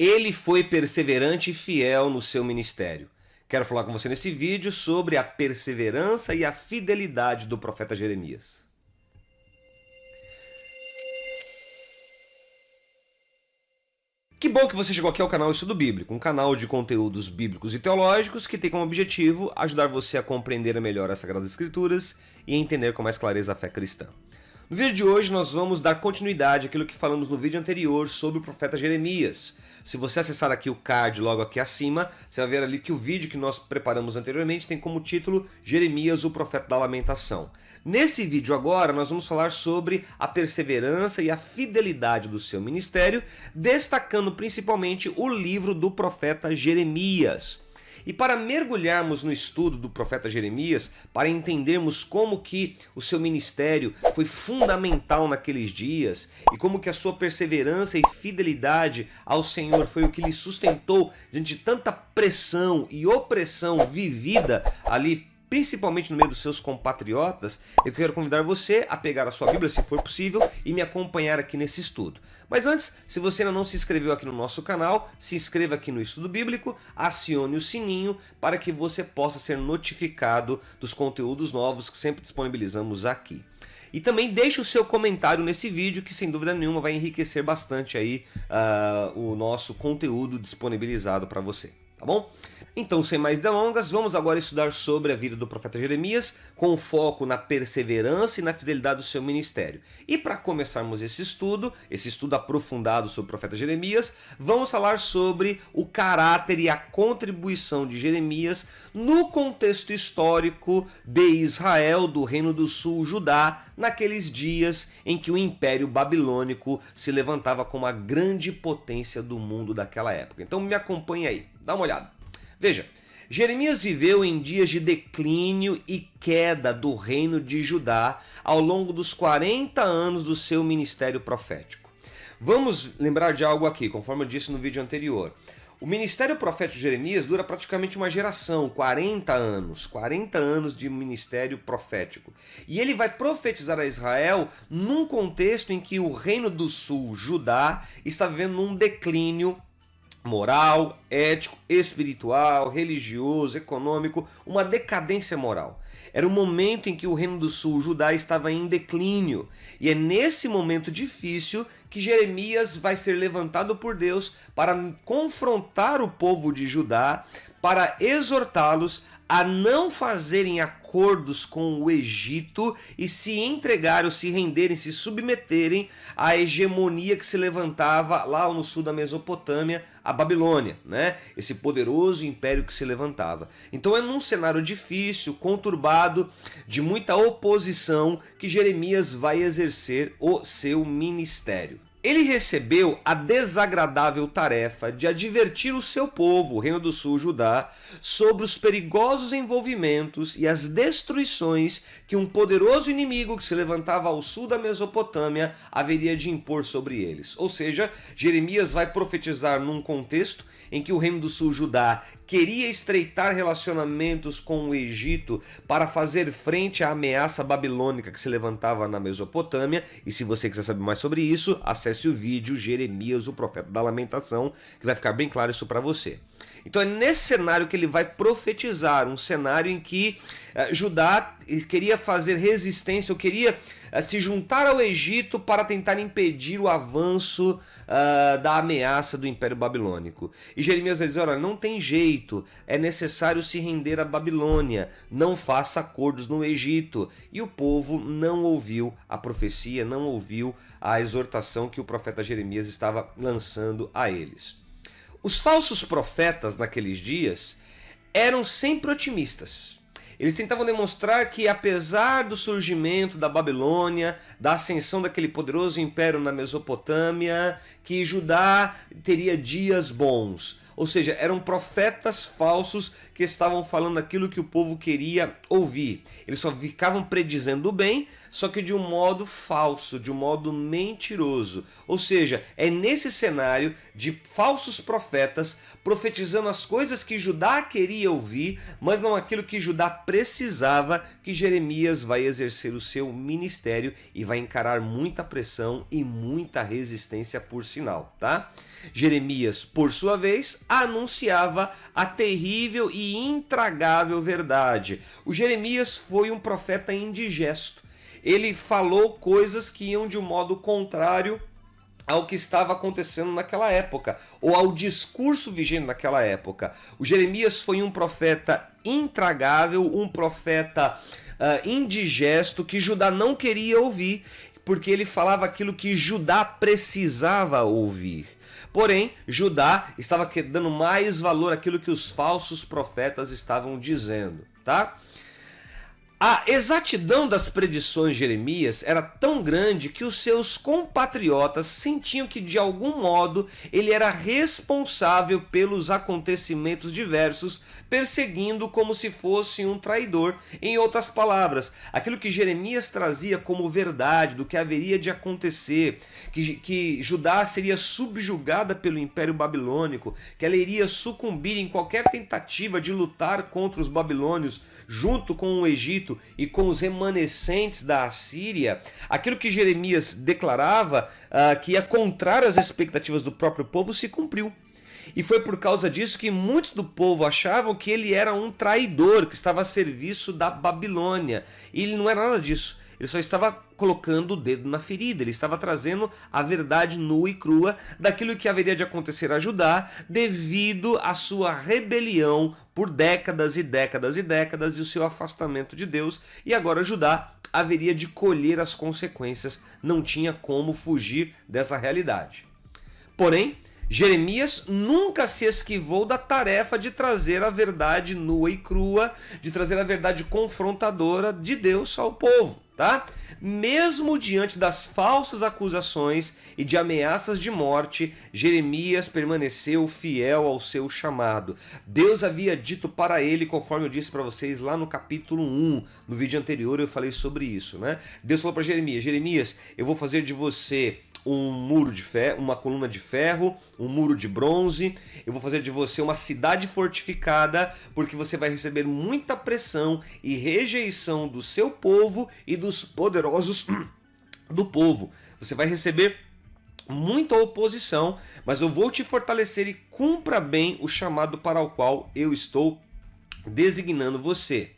Ele foi perseverante e fiel no seu ministério. Quero falar com você nesse vídeo sobre a perseverança e a fidelidade do profeta Jeremias. Que bom que você chegou aqui ao canal Estudo Bíblico, um canal de conteúdos bíblicos e teológicos que tem como objetivo ajudar você a compreender melhor as Sagradas Escrituras e entender com mais clareza a fé cristã. No vídeo de hoje nós vamos dar continuidade àquilo que falamos no vídeo anterior sobre o profeta Jeremias. Se você acessar aqui o card logo aqui acima, você vai ver ali que o vídeo que nós preparamos anteriormente tem como título Jeremias, o profeta da lamentação. Nesse vídeo agora nós vamos falar sobre a perseverança e a fidelidade do seu ministério, destacando principalmente o livro do profeta Jeremias. E para mergulharmos no estudo do profeta Jeremias, para entendermos como que o seu ministério foi fundamental naqueles dias e como que a sua perseverança e fidelidade ao Senhor foi o que lhe sustentou diante de tanta pressão e opressão vivida ali, principalmente no meio dos seus compatriotas, eu quero convidar você a pegar a sua Bíblia, se for possível, e me acompanhar aqui nesse estudo. Mas antes, se você ainda não se inscreveu aqui no nosso canal, se inscreva aqui no Estudo Bíblico, acione o sininho para que você possa ser notificado dos conteúdos novos que sempre disponibilizamos aqui. E também deixe o seu comentário nesse vídeo, que sem dúvida nenhuma vai enriquecer bastante aí o nosso conteúdo disponibilizado para você, tá bom? Então, sem mais delongas, vamos agora estudar sobre a vida do profeta Jeremias, com foco na perseverança e na fidelidade do seu ministério. E para começarmos esse estudo aprofundado sobre o profeta Jeremias, vamos falar sobre o caráter e a contribuição de Jeremias no contexto histórico de Israel, do Reino do Sul, Judá, naqueles dias em que o Império Babilônico se levantava como a grande potência do mundo daquela época. Então me acompanhe aí, dá uma olhada. Veja, Jeremias viveu em dias de declínio e queda do reino de Judá ao longo dos 40 anos do seu ministério profético. Vamos lembrar de algo aqui, conforme eu disse no vídeo anterior. O ministério profético de Jeremias dura praticamente uma geração, 40 anos de ministério profético. E ele vai profetizar a Israel num contexto em que o reino do sul, Judá, está vivendo um declínio moral, ético, espiritual, religioso, econômico, uma decadência moral. Era um momento em que o Reino do Sul, Judá, estava em declínio. E é nesse momento difícil que Jeremias vai ser levantado por Deus para confrontar o povo de Judá, para exortá-los a não fazerem acordos com o Egito e se entregarem, ou se renderem, se submeterem à hegemonia que se levantava lá no sul da Mesopotâmia, a Babilônia, né? Esse poderoso império que se levantava. Então é num cenário difícil, conturbado, de muita oposição, que Jeremias vai exercer o seu ministério. Ele recebeu a desagradável tarefa de advertir o seu povo, o Reino do Sul, Judá, sobre os perigosos envolvimentos e as destruições que um poderoso inimigo que se levantava ao sul da Mesopotâmia haveria de impor sobre eles. Ou seja, Jeremias vai profetizar num contexto em que o Reino do Sul, Judá, queria estreitar relacionamentos com o Egito para fazer frente à ameaça babilônica que se levantava na Mesopotâmia. E se você quiser saber mais sobre isso, acesse o vídeo Jeremias, o profeta da lamentação, que vai ficar bem claro isso para você. Então é nesse cenário que ele vai profetizar, um cenário em que Judá queria fazer resistência, ou queria se juntar ao Egito para tentar impedir o avanço da ameaça do Império Babilônico. E Jeremias vai dizer, olha, não tem jeito, é necessário se render à Babilônia, não faça acordos no Egito. E o povo não ouviu a profecia, não ouviu a exortação que o profeta Jeremias estava lançando a eles. Os falsos profetas naqueles dias eram sempre otimistas. Eles tentavam demonstrar que, apesar do surgimento da Babilônia, da ascensão daquele poderoso império na Mesopotâmia, que Judá teria dias bons. Ou seja, eram profetas falsos que estavam falando aquilo que o povo queria ouvir. Eles só ficavam predizendo o bem, só que de um modo falso, de um modo mentiroso. Ou seja, é nesse cenário de falsos profetas profetizando as coisas que Judá queria ouvir, mas não aquilo que Judá precisava, que Jeremias vai exercer o seu ministério e vai encarar muita pressão e muita resistência por sinal, tá? Jeremias, por sua vez, anunciava a terrível e intragável verdade. O Jeremias foi um profeta indigesto. Ele falou coisas que iam de um modo contrário ao que estava acontecendo naquela época, ou ao discurso vigente naquela época. O Jeremias foi um profeta intragável, um profeta indigesto, que Judá não queria ouvir, porque ele falava aquilo que Judá precisava ouvir. Porém, Judá estava dando mais valor àquilo que os falsos profetas estavam dizendo, tá? A exatidão das predições de Jeremias era tão grande que os seus compatriotas sentiam que, de algum modo, ele era responsável pelos acontecimentos diversos, perseguindo como se fosse um traidor. Em outras palavras, aquilo que Jeremias trazia como verdade do que haveria de acontecer, que Judá seria subjugada pelo Império Babilônico, que ela iria sucumbir em qualquer tentativa de lutar contra os babilônios, junto com o Egito e com os remanescentes da Assíria, aquilo que Jeremias declarava que ia contrário às expectativas do próprio povo se cumpriu. E foi por causa disso que muitos do povo achavam que ele era um traidor, que estava a serviço da Babilônia. E ele não era nada disso. Ele só estava colocando o dedo na ferida, ele estava trazendo a verdade nua e crua daquilo que haveria de acontecer a Judá devido à sua rebelião por décadas e décadas e décadas e o seu afastamento de Deus. E agora Judá haveria de colher as consequências, não tinha como fugir dessa realidade. Porém, Jeremias nunca se esquivou da tarefa de trazer a verdade nua e crua, de trazer a verdade confrontadora de Deus ao povo, tá? Mesmo diante das falsas acusações e de ameaças de morte, Jeremias permaneceu fiel ao seu chamado. Deus havia dito para ele, conforme eu disse para vocês lá no capítulo 1, no vídeo anterior eu falei sobre isso, né? Deus falou para Jeremias: Jeremias, eu vou fazer de você um muro de ferro, uma coluna de ferro, um muro de bronze. Eu vou fazer de você uma cidade fortificada, porque você vai receber muita pressão e rejeição do seu povo e dos poderosos do povo. Você vai receber muita oposição, mas eu vou te fortalecer e cumpra bem o chamado para o qual eu estou designando você.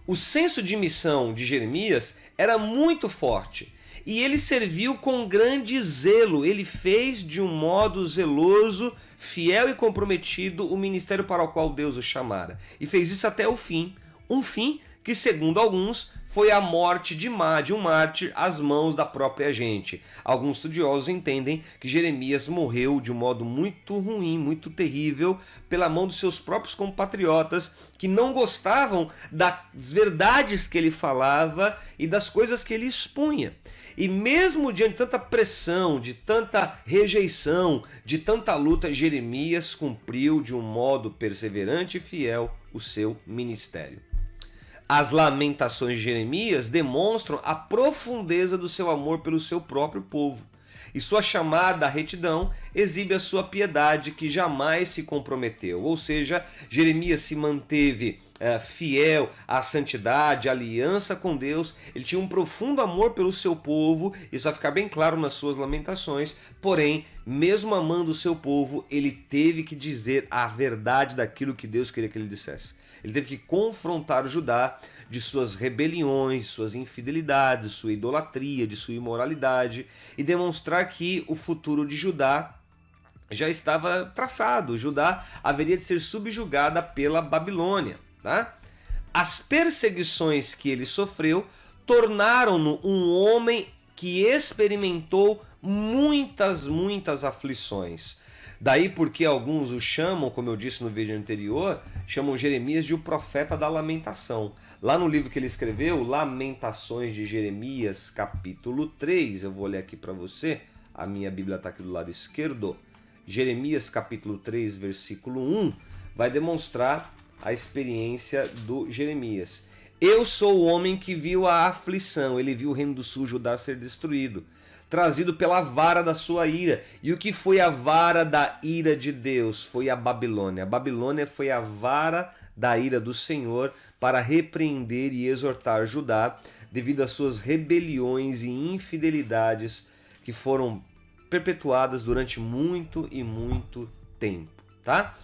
O senso de missão de Jeremias era muito forte. E ele serviu com grande zelo, ele fez de um modo zeloso, fiel e comprometido o ministério para o qual Deus o chamara. E fez isso até o fim, um fim que, segundo alguns, foi a morte de um mártir às mãos da própria gente. Alguns estudiosos entendem que Jeremias morreu de um modo muito ruim, muito terrível, pela mão dos seus próprios compatriotas, que não gostavam das verdades que ele falava e das coisas que ele expunha. E mesmo diante de tanta pressão, de tanta rejeição, de tanta luta, Jeremias cumpriu de um modo perseverante e fiel o seu ministério. As lamentações de Jeremias demonstram a profundeza do seu amor pelo seu próprio povo. E sua chamada à retidão exibe a sua piedade, que jamais se comprometeu. Ou seja, Jeremias se manteve fiel à santidade, à aliança com Deus. Ele tinha um profundo amor pelo seu povo, isso vai ficar bem claro nas suas lamentações. Porém, mesmo amando o seu povo, ele teve que dizer a verdade daquilo que Deus queria que ele dissesse. Ele teve que confrontar Judá de suas rebeliões, suas infidelidades, sua idolatria, de sua imoralidade, e demonstrar que o futuro de Judá já estava traçado. Judá haveria de ser subjugada pela Babilônia, tá? As perseguições que ele sofreu tornaram-no um homem que experimentou muitas aflições. Daí porque alguns o chamam, como eu disse no vídeo anterior, chamam Jeremias de o profeta da lamentação. Lá no livro que ele escreveu, Lamentações de Jeremias, capítulo 3, eu vou ler aqui para você, a minha Bíblia está aqui do lado esquerdo, Jeremias capítulo 3, versículo 1, vai demonstrar a experiência do Jeremias. Eu sou o homem que viu a aflição, ele viu o reino do sul, Judá, ser destruído, trazido pela vara da sua ira. E o que foi a vara da ira de Deus? Foi a Babilônia. A Babilônia foi a vara da ira do Senhor para repreender e exortar Judá devido às suas rebeliões e infidelidades que foram perpetuadas durante muito e muito tempo, tá?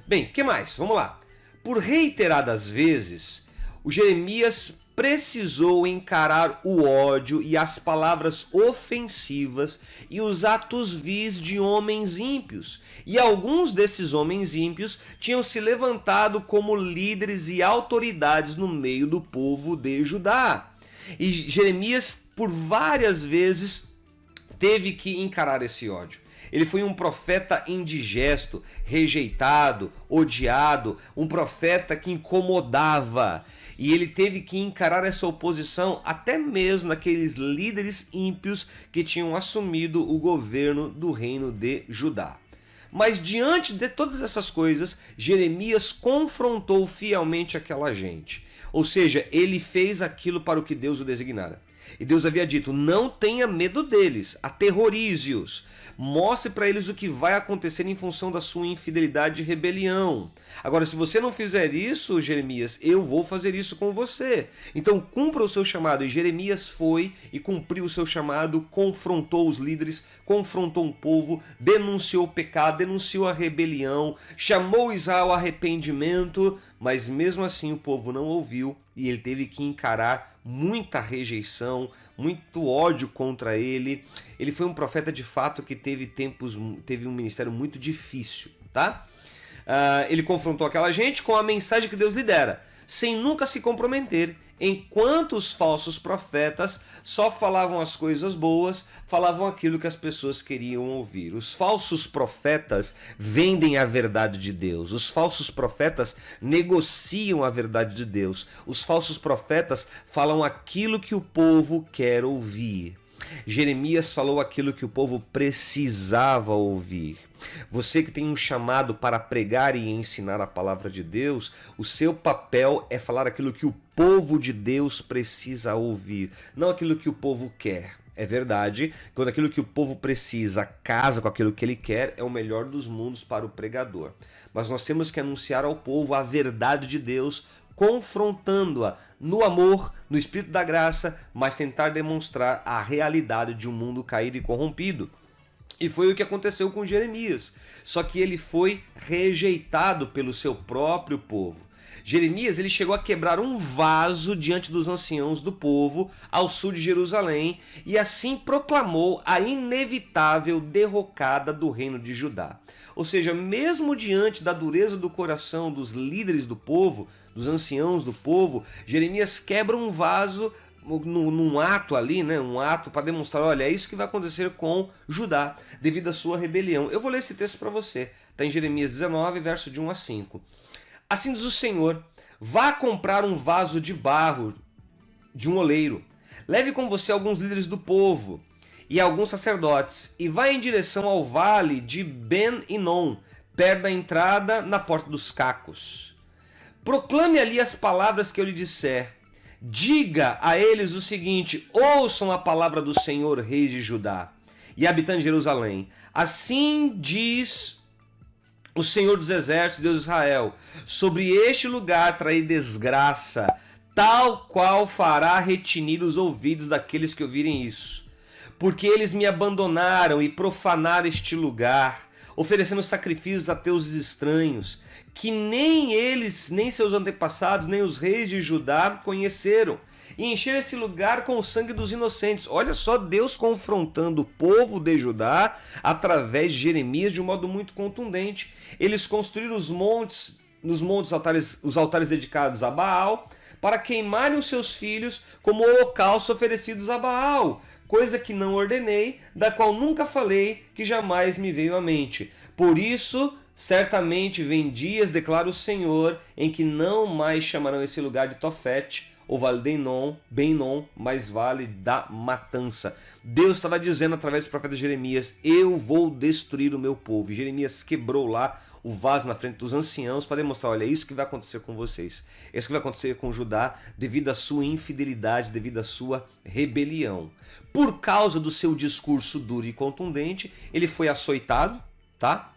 Bem, o que mais? Vamos lá. Por reiteradas vezes, o Jeremias precisou encarar o ódio e as palavras ofensivas e os atos vis de homens ímpios. E alguns desses homens ímpios tinham se levantado como líderes e autoridades no meio do povo de Judá. E Jeremias, por várias vezes, teve que encarar esse ódio. Ele foi um profeta indigesto, rejeitado, odiado, um profeta que incomodava. E ele teve que encarar essa oposição até mesmo naqueles líderes ímpios que tinham assumido o governo do reino de Judá. Mas diante de todas essas coisas, Jeremias confrontou fielmente aquela gente. Ou seja, ele fez aquilo para o que Deus o designara. E Deus havia dito, não tenha medo deles, aterrorize-os. Mostre para eles o que vai acontecer em função da sua infidelidade e rebelião. Agora, se você não fizer isso, Jeremias, eu vou fazer isso com você. Então cumpra o seu chamado. E Jeremias foi e cumpriu o seu chamado, confrontou os líderes, confrontou o povo, denunciou o pecado, denunciou a rebelião, chamou Israel ao arrependimento, mas mesmo assim o povo não ouviu e ele teve que encarar muita rejeição, muito ódio contra ele. Ele foi um profeta de fato que teve um ministério muito difícil, tá? Ele confrontou aquela gente com a mensagem que Deus lhe dera, sem nunca se comprometer, enquanto os falsos profetas só falavam as coisas boas, falavam aquilo que as pessoas queriam ouvir. Os falsos profetas vendem a verdade de Deus, os falsos profetas negociam a verdade de Deus, os falsos profetas falam aquilo que o povo quer ouvir. Jeremias falou aquilo que o povo precisava ouvir. Você que tem um chamado para pregar e ensinar a palavra de Deus, o seu papel é falar aquilo que o povo de Deus precisa ouvir, não aquilo que o povo quer. É verdade, quando aquilo que o povo precisa casa com aquilo que ele quer, é o melhor dos mundos para o pregador. Mas nós temos que anunciar ao povo a verdade de Deus, confrontando-a no amor, no espírito da graça, mas tentar demonstrar a realidade de um mundo caído e corrompido. E foi o que aconteceu com Jeremias, só que ele foi rejeitado pelo seu próprio povo. Jeremias ele chegou a quebrar um vaso diante dos anciãos do povo ao sul de Jerusalém e assim proclamou a inevitável derrocada do reino de Judá. Ou seja, mesmo diante da dureza do coração dos líderes do povo, dos anciãos do povo, Jeremias quebra um vaso num ato ali, né? Um ato para demonstrar, olha, é isso que vai acontecer com Judá, devido à sua rebelião. Eu vou ler esse texto para você, está em Jeremias 19, verso de 1 a 5. Assim diz o Senhor, vá comprar um vaso de barro de um oleiro, leve com você alguns líderes do povo e alguns sacerdotes, e vá em direção ao vale de Ben-Inom, perto da entrada na porta dos cacos. Proclame ali as palavras que eu lhe disser. Diga a eles o seguinte, ouçam a palavra do Senhor, rei de Judá e habitante de Jerusalém. Assim diz o Senhor dos Exércitos, Deus de Israel, sobre este lugar trarei desgraça, tal qual fará retinir os ouvidos daqueles que ouvirem isso. Porque eles me abandonaram e profanaram este lugar, oferecendo sacrifícios a deuses estranhos, que nem eles, nem seus antepassados, nem os reis de Judá conheceram, e encheram esse lugar com o sangue dos inocentes. Olha só Deus confrontando o povo de Judá através de Jeremias de um modo muito contundente. Eles construíram nos montes os altares dedicados a Baal, para queimarem os seus filhos como holocausto oferecidos a Baal, coisa que não ordenei, da qual nunca falei, que jamais me veio à mente. Por isso, certamente vem dias, declara o Senhor, em que não mais chamarão esse lugar de Tofete, ou vale de Enom, Ben-Nom, mais vale da matança. Deus estava dizendo através do profeta Jeremias, eu vou destruir o meu povo. E Jeremias quebrou lá o vaso na frente dos anciãos para demonstrar, olha, é isso que vai acontecer com vocês. É isso que vai acontecer com Judá devido à sua infidelidade, devido à sua rebelião. Por causa do seu discurso duro e contundente, ele foi açoitado, tá?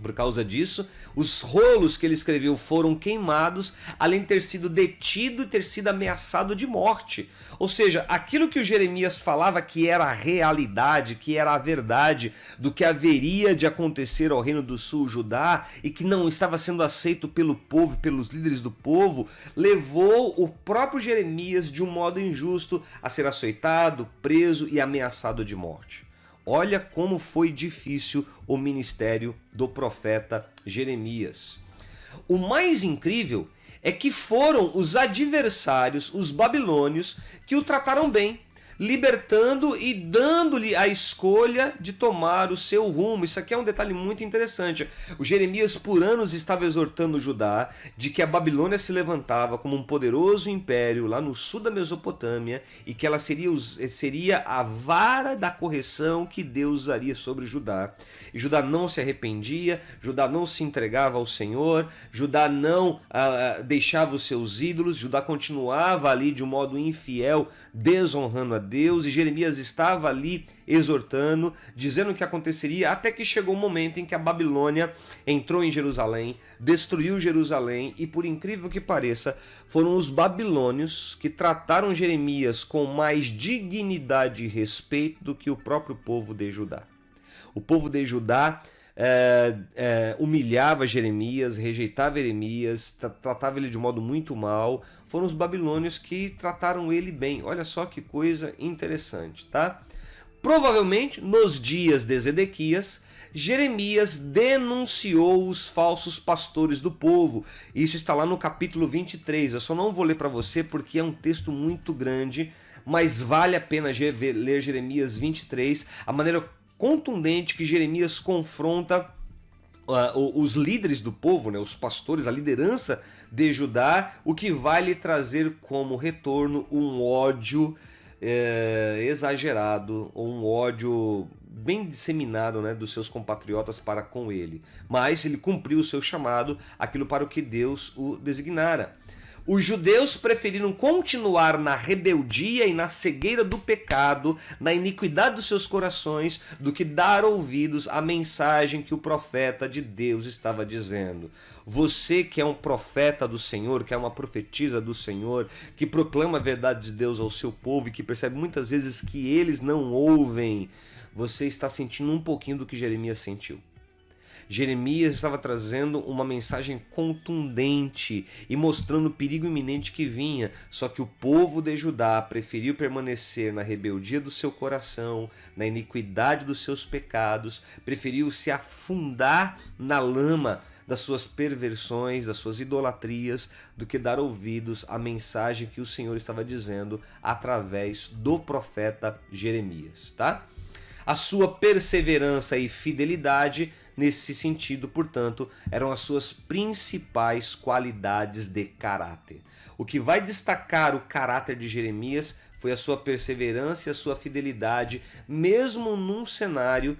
Por causa disso, os rolos que ele escreveu foram queimados, além de ter sido detido e ter sido ameaçado de morte. Ou seja, aquilo que o Jeremias falava que era a realidade, que era a verdade do que haveria de acontecer ao Reino do Sul, Judá, e que não estava sendo aceito pelo povo, pelos líderes do povo, levou o próprio Jeremias de um modo injusto a ser açoitado, preso e ameaçado de morte. Olha como foi difícil o ministério do profeta Jeremias. O mais incrível é que foram os adversários, os babilônios, que o trataram bem, libertando e dando-lhe a escolha de tomar o seu rumo. Isso aqui é um detalhe muito interessante. O Jeremias por anos estava exortando Judá de que a Babilônia se levantava como um poderoso império lá no sul da Mesopotâmia e que ela seria a vara da correção que Deus usaria sobre Judá. E Judá não se arrependia, Judá não se entregava ao Senhor, Judá não deixava os seus ídolos, Judá continuava ali de um modo infiel, desonrando a Deus, e Jeremias estava ali exortando, dizendo o que aconteceria, até que chegou o momento em que a Babilônia entrou em Jerusalém, destruiu Jerusalém, e por incrível que pareça, foram os babilônios que trataram Jeremias com mais dignidade e respeito do que o próprio povo de Judá. O povo de Judá humilhava Jeremias, rejeitava Jeremias, tratava ele de modo muito mal. Foram os babilônios que trataram ele bem. Olha só que coisa interessante, tá? Provavelmente, nos dias de Zedequias, Jeremias denunciou os falsos pastores do povo. Isso está lá no capítulo 23. Eu só não vou ler para você porque é um texto muito grande, mas vale a pena ler Jeremias 23, a maneira contundente que Jeremias confronta os líderes do povo, né, os pastores, a liderança de Judá, o que vai lhe trazer como retorno um ódio exagerado, ou um ódio bem disseminado, né, dos seus compatriotas para com ele. Mas ele cumpriu o seu chamado, aquilo para o que Deus o designara. Os judeus preferiram continuar na rebeldia e na cegueira do pecado, na iniquidade dos seus corações, do que dar ouvidos à mensagem que o profeta de Deus estava dizendo. Você que é um profeta do Senhor, que é uma profetisa do Senhor, que proclama a verdade de Deus ao seu povo e que percebe muitas vezes que eles não ouvem, você está sentindo um pouquinho do que Jeremias sentiu. Jeremias estava trazendo uma mensagem contundente e mostrando o perigo iminente que vinha, só que o povo de Judá preferiu permanecer na rebeldia do seu coração, na iniquidade dos seus pecados, preferiu se afundar na lama das suas perversões, das suas idolatrias, do que dar ouvidos à mensagem que o Senhor estava dizendo através do profeta Jeremias, tá? A sua perseverança e fidelidade, nesse sentido, portanto, eram as suas principais qualidades de caráter. O que vai destacar o caráter de Jeremias foi a sua perseverança e a sua fidelidade, mesmo num cenário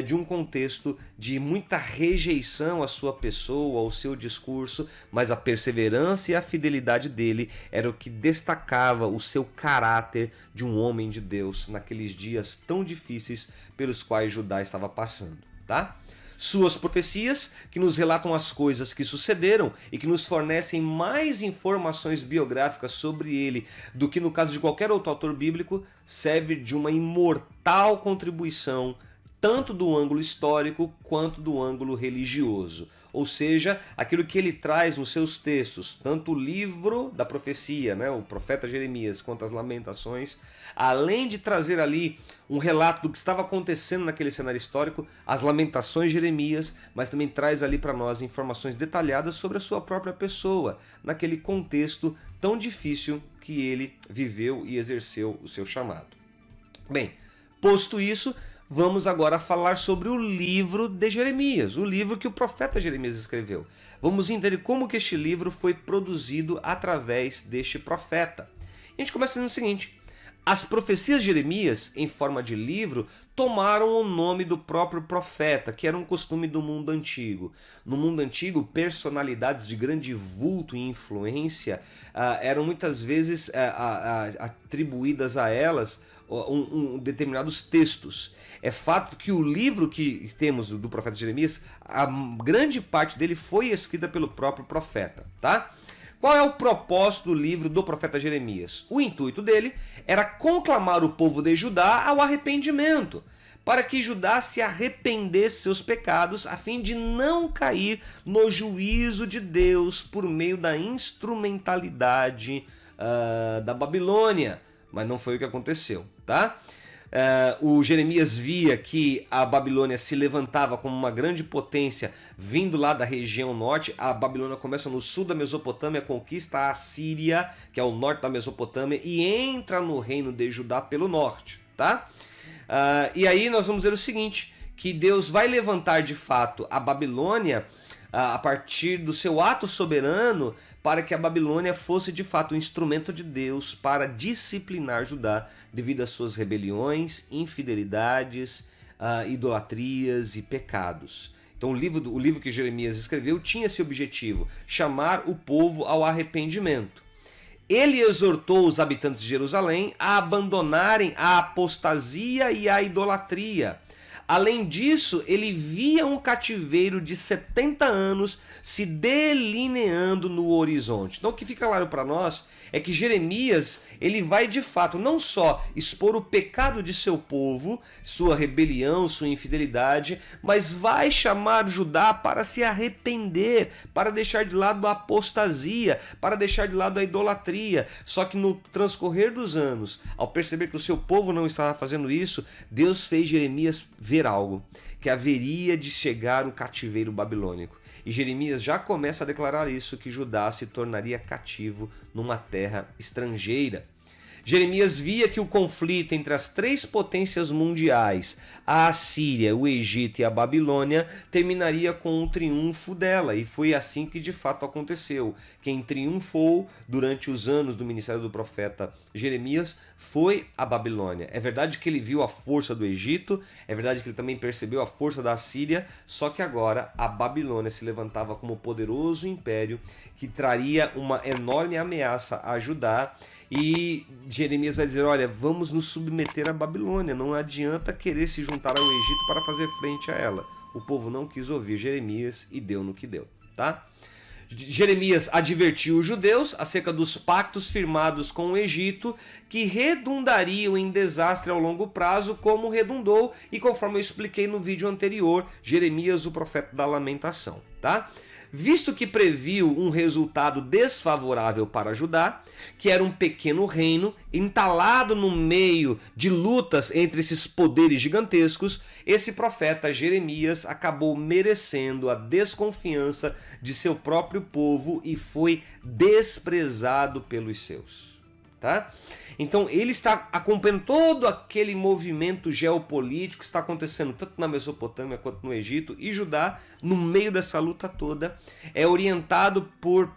de um contexto de muita rejeição à sua pessoa, ao seu discurso, mas a perseverança e a fidelidade dele era o que destacava o seu caráter de um homem de Deus naqueles dias tão difíceis pelos quais Judá estava passando, tá? Suas profecias, que nos relatam as coisas que sucederam e que nos fornecem mais informações biográficas sobre ele do que no caso de qualquer outro autor bíblico, serve de uma imortal contribuição tanto do ângulo histórico quanto do ângulo religioso. Ou seja, aquilo que ele traz nos seus textos, tanto o livro da profecia, né, o profeta Jeremias, quanto as lamentações, além de trazer ali um relato do que estava acontecendo naquele cenário histórico, as lamentações de Jeremias, mas também traz ali para nós informações detalhadas sobre a sua própria pessoa, naquele contexto tão difícil que ele viveu e exerceu o seu chamado. Bem, posto isso, vamos agora falar sobre o livro de Jeremias, o livro que o profeta Jeremias escreveu. Vamos entender como que este livro foi produzido através deste profeta. A gente começa dizendo o seguinte: as profecias de Jeremias, em forma de livro, tomaram o nome do próprio profeta, que era um costume do mundo antigo. No mundo antigo, personalidades de grande vulto e influência eram muitas vezes atribuídas a elas determinados textos. É fato que o livro que temos do profeta Jeremias, a grande parte dele foi escrita pelo próprio profeta, tá? Qual é o propósito do livro do profeta Jeremias? O intuito dele era conclamar o povo de Judá ao arrependimento, para que Judá se arrependesse de seus pecados, a fim de não cair no juízo de Deus por meio da instrumentalidade da Babilônia. Mas não foi o que aconteceu, tá? O Jeremias via que a Babilônia se levantava como uma grande potência vindo lá da região norte. A Babilônia começa no sul da Mesopotâmia, conquista a Síria, que é o norte da Mesopotâmia, e entra no reino de Judá pelo norte, tá? E aí nós vamos ver o seguinte, que Deus vai levantar de fato a Babilônia a partir do seu ato soberano, para que a Babilônia fosse de fato um instrumento de Deus para disciplinar Judá devido às suas rebeliões, infidelidades, idolatrias e pecados. Então o livro que Jeremias escreveu tinha esse objetivo, chamar o povo ao arrependimento. Ele exortou os habitantes de Jerusalém a abandonarem a apostasia e a idolatria. Além disso, ele via um cativeiro de 70 anos se delineando no horizonte. Então o que fica claro para nós é que Jeremias, ele vai de fato não só expor o pecado de seu povo, sua rebelião, sua infidelidade, mas vai chamar Judá para se arrepender, para deixar de lado a apostasia, para deixar de lado a idolatria. Só que no transcorrer dos anos, ao perceber que o seu povo não estava fazendo isso, Deus fez Jeremias ver algo, que haveria de chegar o cativeiro babilônico. E Jeremias já começa a declarar isso, que Judá se tornaria cativo numa terra estrangeira. Jeremias via que o conflito entre as três potências mundiais, a Assíria, o Egito e a Babilônia, terminaria com o triunfo dela, e foi assim que de fato aconteceu. Quem triunfou durante os anos do ministério do profeta Jeremias foi a Babilônia. É verdade que ele viu a força do Egito, é verdade que ele também percebeu a força da Assíria, só que agora a Babilônia se levantava como poderoso império que traria uma enorme ameaça a Judá. E Jeremias vai dizer: olha, vamos nos submeter à Babilônia, não adianta querer se juntar ao Egito para fazer frente a ela. O povo não quis ouvir Jeremias e deu no que deu, tá? Jeremias advertiu os judeus acerca dos pactos firmados com o Egito, que redundariam em desastre ao longo prazo, como redundou, e conforme eu expliquei no vídeo anterior, Jeremias, o profeta da lamentação, tá? Visto que previu um resultado desfavorável para Judá, que era um pequeno reino entalado no meio de lutas entre esses poderes gigantescos, esse profeta Jeremias acabou merecendo a desconfiança de seu próprio povo e foi desprezado pelos seus. Tá? Então ele está acompanhando todo aquele movimento geopolítico que está acontecendo tanto na Mesopotâmia quanto no Egito, e Judá, no meio dessa luta toda, é orientado por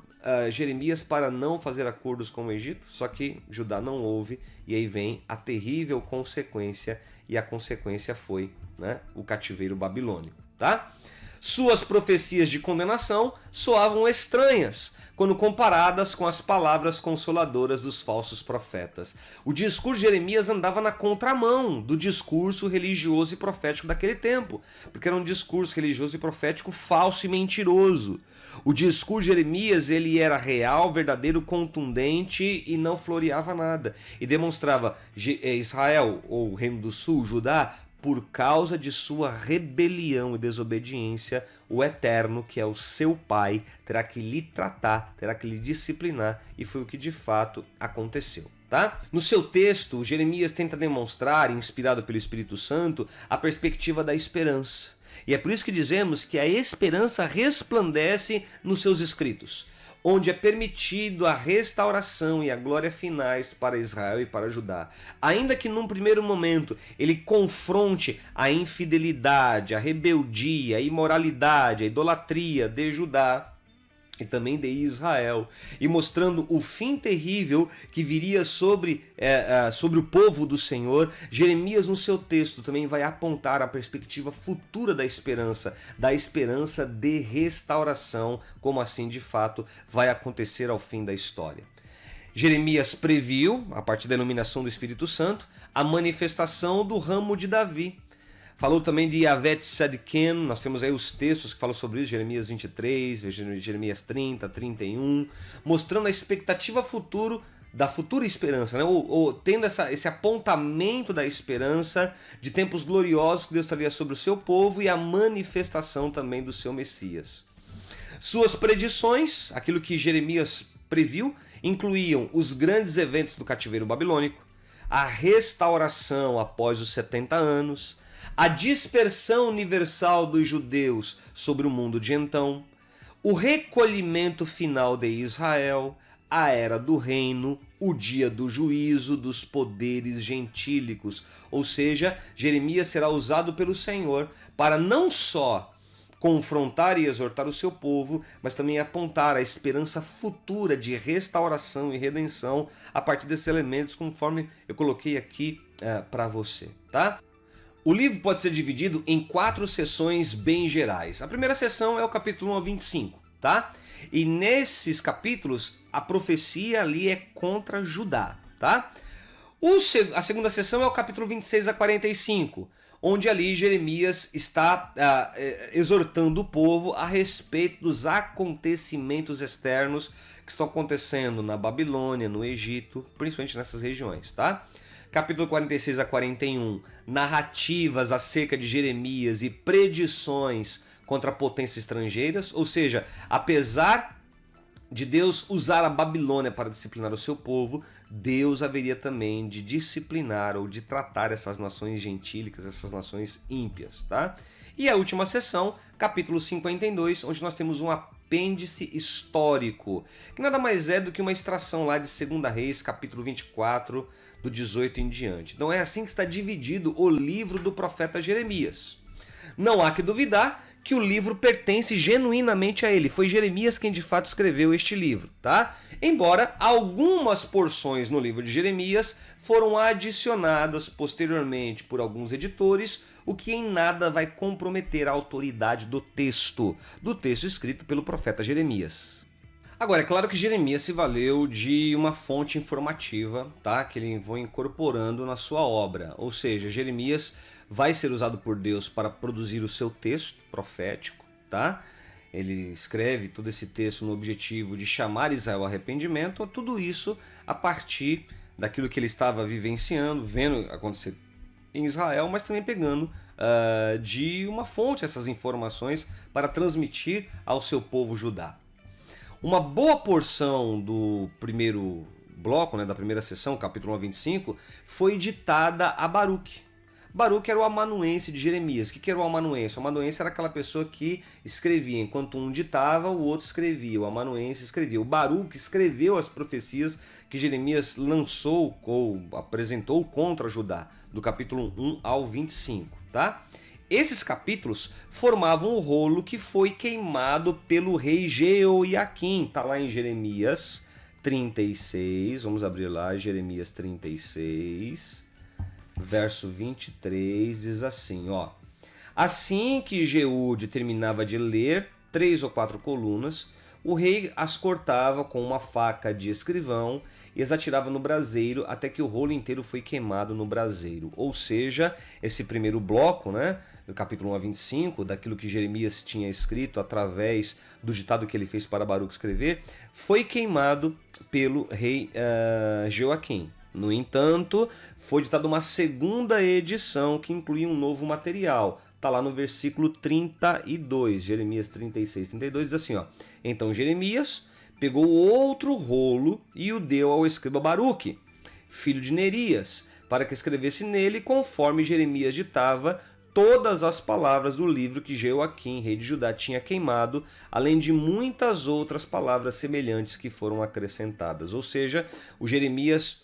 Jeremias para não fazer acordos com o Egito, só que Judá não ouve, e aí vem a terrível consequência, e a consequência foi, né, o cativeiro babilônico. Tá? Suas profecias de condenação soavam estranhas quando comparadas com as palavras consoladoras dos falsos profetas. O discurso de Jeremias andava na contramão do discurso religioso e profético daquele tempo, porque era um discurso religioso e profético falso e mentiroso. O discurso de Jeremias, ele era real, verdadeiro, contundente e não floreava nada. E demonstrava Israel, ou o Reino do Sul, Judá, por causa de sua rebelião e desobediência, o Eterno, que é o seu Pai, terá que lhe tratar, terá que lhe disciplinar, e foi o que de fato aconteceu. Tá? No seu texto, Jeremias tenta demonstrar, inspirado pelo Espírito Santo, a perspectiva da esperança. E é por isso que dizemos que a esperança resplandece nos seus escritos, onde é permitido a restauração e a glória finais para Israel e para Judá. Ainda que num primeiro momento ele confronte a infidelidade, a rebeldia, a imoralidade, a idolatria de Judá, e também de Israel, e mostrando o fim terrível que viria sobre o povo do Senhor. Jeremias, no seu texto, também vai apontar a perspectiva futura da esperança de restauração, como assim de fato vai acontecer ao fim da história. Jeremias previu, a partir da iluminação do Espírito Santo, a manifestação do ramo de Davi. Falou também de Yavet Tzadken, nós temos aí os textos que falam sobre isso, Jeremias 23, Jeremias 30, 31, mostrando a expectativa da futura esperança, né? ou tendo esse apontamento da esperança de tempos gloriosos que Deus traria sobre o seu povo e a manifestação também do seu Messias. Suas predições, aquilo que Jeremias previu, incluíam os grandes eventos do cativeiro babilônico, a restauração após os 70 anos, a dispersão universal dos judeus sobre o mundo de então, o recolhimento final de Israel, a era do reino, o dia do juízo dos poderes gentílicos. Ou seja, Jeremias será usado pelo Senhor para não só confrontar e exortar o seu povo, mas também apontar a esperança futura de restauração e redenção a partir desses elementos, conforme eu coloquei aqui para você, tá? O livro pode ser dividido em 4 sessões bem gerais. A primeira sessão é o capítulo 1 ao 25, tá? E nesses capítulos, a profecia ali é contra Judá, tá? A segunda sessão é o capítulo 26 a 45, onde ali Jeremias está exortando o povo a respeito dos acontecimentos externos que estão acontecendo na Babilônia, no Egito, principalmente nessas regiões, tá? Capítulo 46 a 41, narrativas acerca de Jeremias e predições contra potências estrangeiras, ou seja, apesar de Deus usar a Babilônia para disciplinar o seu povo, Deus haveria também de disciplinar ou de tratar essas nações gentílicas, essas nações ímpias, tá? E a última sessão, capítulo 52, onde nós temos um apêndice histórico, que nada mais é do que uma extração lá de 2 Reis, capítulo 24, do 18 em diante. Então é assim que está dividido o livro do profeta Jeremias. Não há que duvidar que o livro pertence genuinamente a ele. Foi Jeremias quem de fato escreveu este livro, tá? Embora algumas porções no livro de Jeremias foram adicionadas posteriormente por alguns editores, o que em nada vai comprometer a autoridade do texto escrito pelo profeta Jeremias. Agora, é claro que Jeremias se valeu de uma fonte informativa, tá? Que ele foi incorporando na sua obra. Ou seja, Jeremias vai ser usado por Deus para produzir o seu texto profético, tá? Ele escreve todo esse texto no objetivo de chamar Israel ao arrependimento, tudo isso a partir daquilo que ele estava vivenciando, vendo acontecer em Israel, mas também pegando de uma fonte essas informações para transmitir ao seu povo Judá. Uma boa porção do primeiro bloco, né, da primeira sessão, capítulo 1 a 25, foi ditada a Baruque. Baruque era o amanuense de Jeremias. O que era o amanuense? O amanuense era aquela pessoa que escrevia. Enquanto um ditava, o outro escrevia. O amanuense escrevia. O Baruque escreveu as profecias que Jeremias lançou ou apresentou contra Judá, do capítulo 1 ao 25, tá? Esses capítulos formavam o rolo que foi queimado pelo rei Jeoiaquim. Está lá em Jeremias 36. Vamos abrir lá, Jeremias 36, verso 23, diz assim, ó. Assim que Jeú terminava de ler 3 ou 4 colunas, o rei as cortava com uma faca de escrivão e as atirava no braseiro até que o rolo inteiro foi queimado no braseiro. Ou seja, esse primeiro bloco, né, do capítulo 1 a 25, daquilo que Jeremias tinha escrito através do ditado que ele fez para Baruque escrever, foi queimado pelo rei Jeoaquim. No entanto, foi ditada uma segunda edição que incluía um novo material. Está lá no versículo 32, Jeremias 36, 32, diz assim, ó. Então Jeremias pegou outro rolo e o deu ao escriba Baruque, filho de Nerias, para que escrevesse nele conforme Jeremias ditava todas as palavras do livro que Jeoaquim, rei de Judá, tinha queimado, além de muitas outras palavras semelhantes que foram acrescentadas. Ou seja, o Jeremias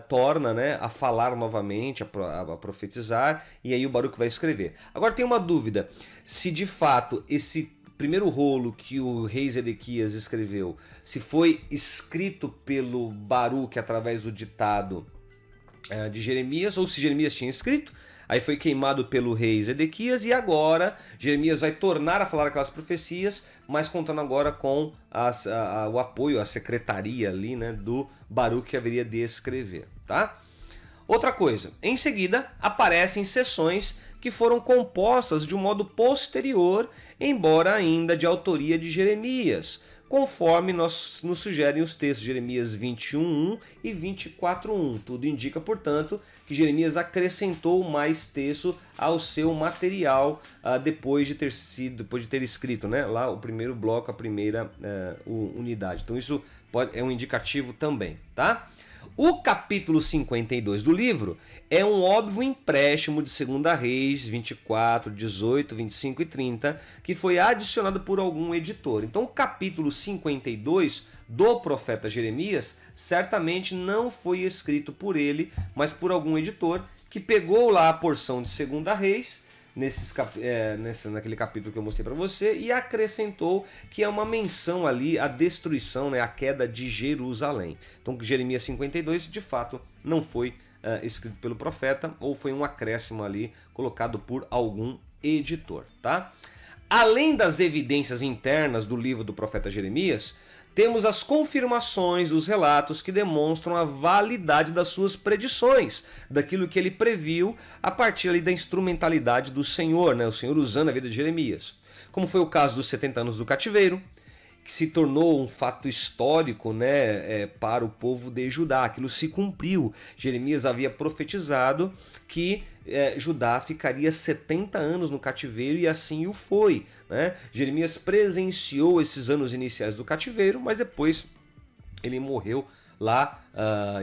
torna, né, a falar novamente, a profetizar, e aí o Baruque vai escrever. Agora tem uma dúvida, se de fato esse primeiro rolo que o rei Zedequias escreveu, se foi escrito pelo Baruque através do ditado de Jeremias, ou se Jeremias tinha escrito, aí foi queimado pelo rei Zedequias, e agora Jeremias vai tornar a falar aquelas profecias, mas contando agora com o apoio, a secretaria ali, né, do Baruque que haveria de escrever, tá? Outra coisa, em seguida aparecem seções que foram compostas de um modo posterior, embora ainda de autoria de Jeremias, conforme nos sugerem os textos de Jeremias 21:1 e 24:1. Tudo indica, portanto, que Jeremias acrescentou mais texto ao seu material depois de ter escrito, né, lá o primeiro bloco, a primeira unidade. Então isso é um indicativo também, tá? O capítulo 52 do livro é um óbvio empréstimo de 2 Reis 24, 18, 25 e 30, que foi adicionado por algum editor. Então o capítulo 52 do profeta Jeremias certamente não foi escrito por ele, mas por algum editor que pegou lá a porção de 2 Reis, naquele capítulo que eu mostrei para você, e acrescentou que é uma menção ali à destruição, né, à queda de Jerusalém. Então Jeremias 52 de fato não foi escrito pelo profeta, ou foi um acréscimo ali colocado por algum editor, tá? Além das evidências internas do livro do profeta Jeremias, temos as confirmações dos relatos que demonstram a validade das suas predições, daquilo que ele previu a partir ali da instrumentalidade do Senhor, né? O Senhor usando a vida de Jeremias. Como foi o caso dos 70 anos do cativeiro, que se tornou um fato histórico, né, para o povo de Judá. Aquilo se cumpriu. Jeremias havia profetizado que Judá ficaria 70 anos no cativeiro, e assim o foi, né? Jeremias presenciou esses anos iniciais do cativeiro, mas depois ele morreu lá,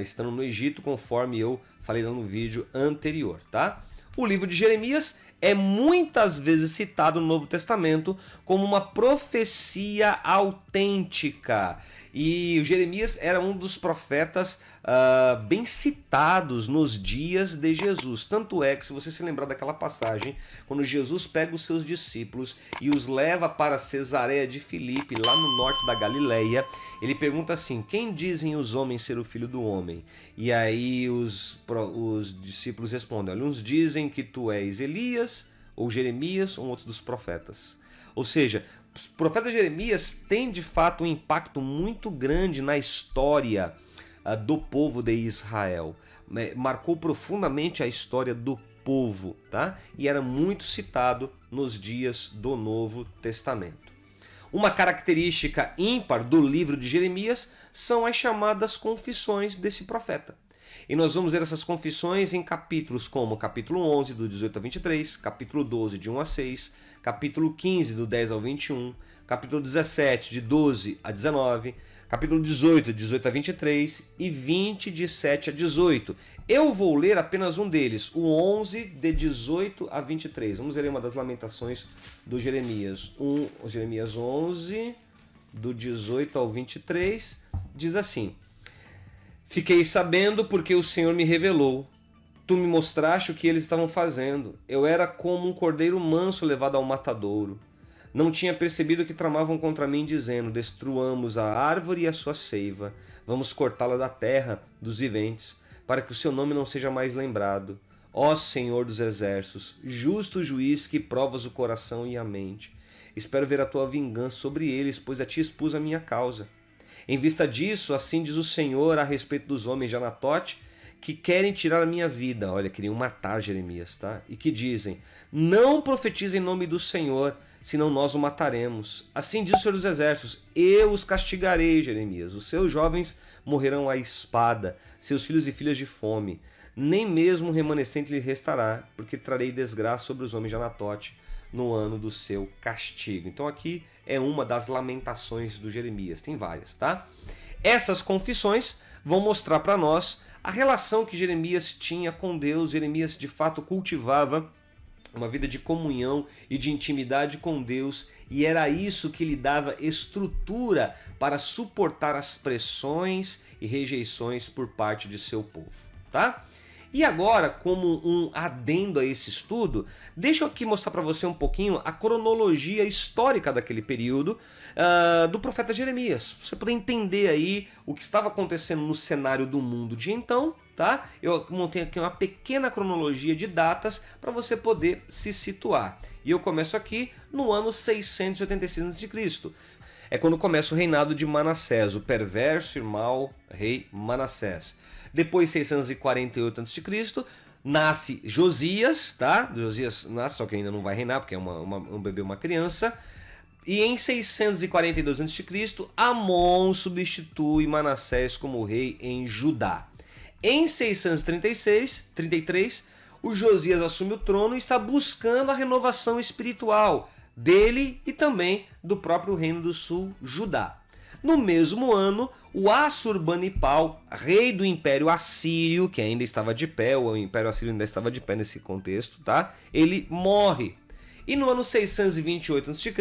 estando no Egito, conforme eu falei lá no vídeo anterior, tá? O livro de Jeremias é muitas vezes citado no Novo Testamento como uma profecia autêntica. E o Jeremias era um dos profetas bem citados nos dias de Jesus. Tanto é que, se você se lembrar daquela passagem, quando Jesus pega os seus discípulos e os leva para Cesareia de Filipe, lá no norte da Galileia, ele pergunta assim: quem dizem os homens ser o filho do homem? E aí os discípulos respondem: olha, uns dizem que tu és Elias, ou Jeremias, ou outros dos profetas. Ou seja, o profeta Jeremias tem de fato um impacto muito grande na história do povo de Israel. Marcou profundamente a história do povo, tá? E era muito citado nos dias do Novo Testamento. Uma característica ímpar do livro de Jeremias são as chamadas confissões desse profeta. E nós vamos ver essas confissões em capítulos como capítulo 11, do 18 a 23, capítulo 12, de 1 a 6, capítulo 15, do 10 ao 21, capítulo 17, de 12 a 19, capítulo 18, de 18 a 23 e 20, de 7 a 18. Eu vou ler apenas um deles, o 11, de 18 a 23. Vamos ler uma das lamentações do Jeremias. Jeremias 11, do 18 ao 23, diz assim: fiquei sabendo porque o Senhor me revelou. Tu me mostraste o que eles estavam fazendo. Eu era como um cordeiro manso levado ao matadouro. Não tinha percebido que tramavam contra mim, dizendo: destruamos a árvore e a sua seiva. Vamos cortá-la da terra dos viventes, para que o seu nome não seja mais lembrado. Ó Senhor dos exércitos, justo juiz que provas o coração e a mente. Espero ver a tua vingança sobre eles, pois a ti expus a minha causa. Em vista disso, assim diz o Senhor a respeito dos homens de Anatote, que querem tirar a minha vida. Olha, queriam matar Jeremias, tá? E que dizem: não profetize em nome do Senhor, senão nós o mataremos. Assim diz o Senhor dos Exércitos: eu os castigarei, Jeremias. Os seus jovens morrerão à espada, seus filhos e filhas de fome. Nem mesmo um remanescente lhe restará, porque trarei desgraça sobre os homens de Anatote no ano do seu castigo. Então aqui é uma das lamentações do Jeremias, tem várias, tá? Essas confissões vão mostrar para nós a relação que Jeremias tinha com Deus. Jeremias de fato cultivava uma vida de comunhão e de intimidade com Deus, e era isso que lhe dava estrutura para suportar as pressões e rejeições por parte de seu povo, tá? E agora, como um adendo a esse estudo, deixa eu aqui mostrar para você um pouquinho a cronologia histórica daquele período do profeta Jeremias. Pra você poder entender aí o que estava acontecendo no cenário do mundo de então, tá? Eu montei aqui uma pequena cronologia de datas para você poder se situar. E eu começo aqui no ano 686 a.C. É quando começa o reinado de Manassés, o perverso e mau rei Manassés. Depois, 648 a.C., nasce Josias, tá? Josias nasce, só que ainda não vai reinar, porque é um bebê, uma criança. E em 642 a.C., Amon substitui Manassés como rei em Judá. Em 633, o Josias assume o trono e está buscando a renovação espiritual dele e também do próprio Reino do Sul, Judá. No mesmo ano, o Assurbanipal, rei do Império Assírio, que ainda estava de pé, o Império Assírio ainda estava de pé nesse contexto, tá? Ele morre. E no ano 628 a.C.,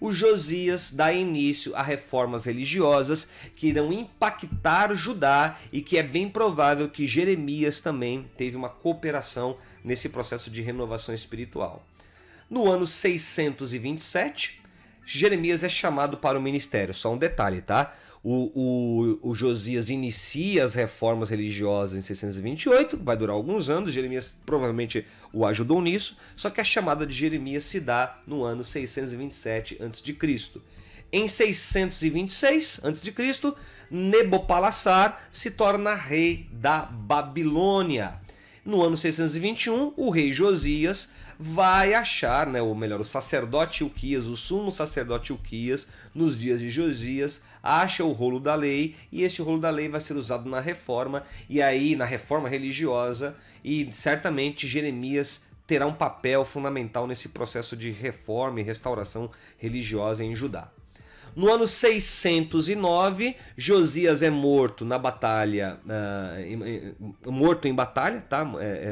o Josias dá início a reformas religiosas que irão impactar Judá e que é bem provável que Jeremias também teve uma cooperação nesse processo de renovação espiritual. No ano 627, Jeremias é chamado para o ministério. Só um detalhe, tá? O Josias inicia as reformas religiosas em 628, vai durar alguns anos, Jeremias provavelmente o ajudou nisso, só que a chamada de Jeremias se dá no ano 627 a.C. Em 626 a.C., Nebopalassar se torna rei da Babilônia. No ano 621, o rei Josias vai achar, ou melhor, o sacerdote Ilquias, o sumo sacerdote Ilquias, nos dias de Josias, acha o rolo da lei, e este rolo da lei vai ser usado na reforma, e aí na reforma religiosa, e certamente Jeremias terá um papel fundamental nesse processo de reforma e restauração religiosa em Judá. No ano 609, Josias é morto na batalha, morto em batalha, tá?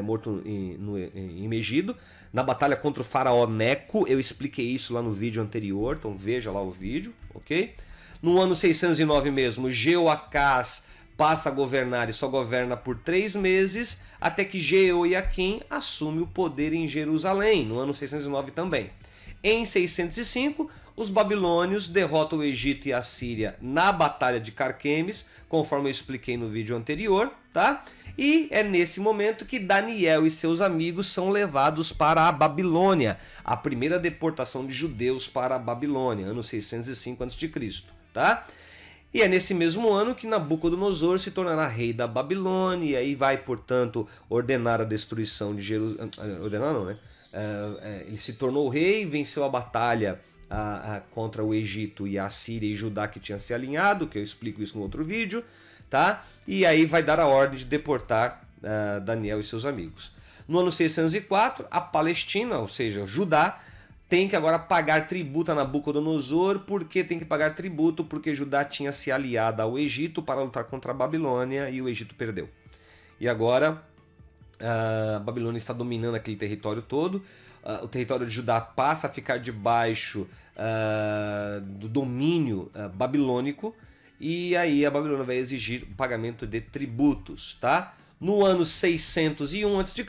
Morto em Megido, na batalha contra o faraó Neco. Eu expliquei isso lá no vídeo anterior, então veja lá o vídeo, ok? No ano 609 mesmo, Jeoacás passa a governar e só governa por 3 meses, até que Jeoiaquim assume o poder em Jerusalém, no ano 609 também. Em 605, os babilônios derrotam o Egito e a Síria na Batalha de Carquemes, conforme eu expliquei no vídeo anterior, tá? E é nesse momento que Daniel e seus amigos são levados para a Babilônia, a primeira deportação de judeus para a Babilônia, ano 605 a.C., tá? E é nesse mesmo ano que Nabucodonosor se tornará rei da Babilônia, e aí vai, portanto, ordenar a destruição de Jerusalém. Ordenar não, né? Ele se tornou rei, venceu a batalha contra o Egito e a Síria e Judá, que tinha se alinhado, que eu explico isso no outro vídeo, tá? E aí vai dar a ordem de deportar Daniel e seus amigos. No ano 604, a Palestina, ou seja, Judá, tem que agora pagar tributo a Nabucodonosor. Por que tem que pagar tributo? Porque Judá tinha se aliado ao Egito para lutar contra a Babilônia e o Egito perdeu. E agora a Babilônia está dominando aquele território todo. O território de Judá passa a ficar debaixo do domínio babilônico, e aí a Babilônia vai exigir o pagamento de tributos, tá? No ano 601 a.C.,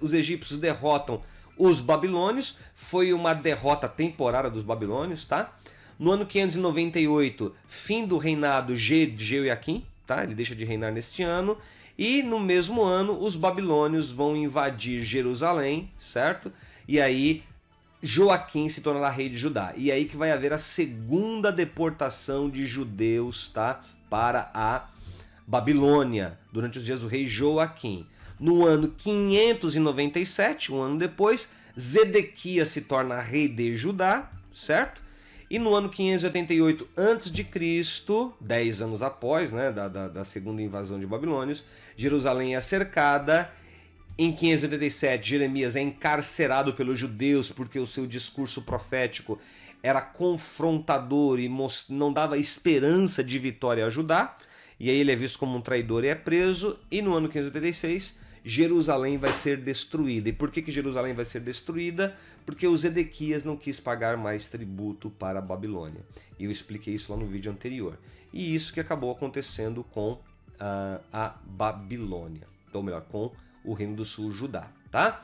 os egípcios derrotam os babilônios. Foi uma derrota temporária dos babilônios, tá? No ano 598, fim do reinado de Jeoiaquim, tá? Ele deixa de reinar neste ano. E no mesmo ano, os babilônios vão invadir Jerusalém, certo? E aí Joaquim se tornará rei de Judá. E aí que vai haver a segunda deportação de judeus, tá? Para a Babilônia, durante os dias do rei Joaquim. No ano 597, um ano depois, Zedequias se torna rei de Judá, certo? E no ano 588 a.C., 10 anos após, né, da segunda invasão de babilônios, Jerusalém é cercada. Em 587, Jeremias é encarcerado pelos judeus porque o seu discurso profético era confrontador e não dava esperança de vitória a Judá. E aí ele é visto como um traidor e é preso. E no ano 586, Jerusalém vai ser destruída. E por que Jerusalém vai ser destruída? Porque o Zedequias não quis pagar mais tributo para a Babilônia. E eu expliquei isso lá no vídeo anterior. E isso que acabou acontecendo com a Babilônia. ou melhor, com o Reino do Sul, Judá, tá?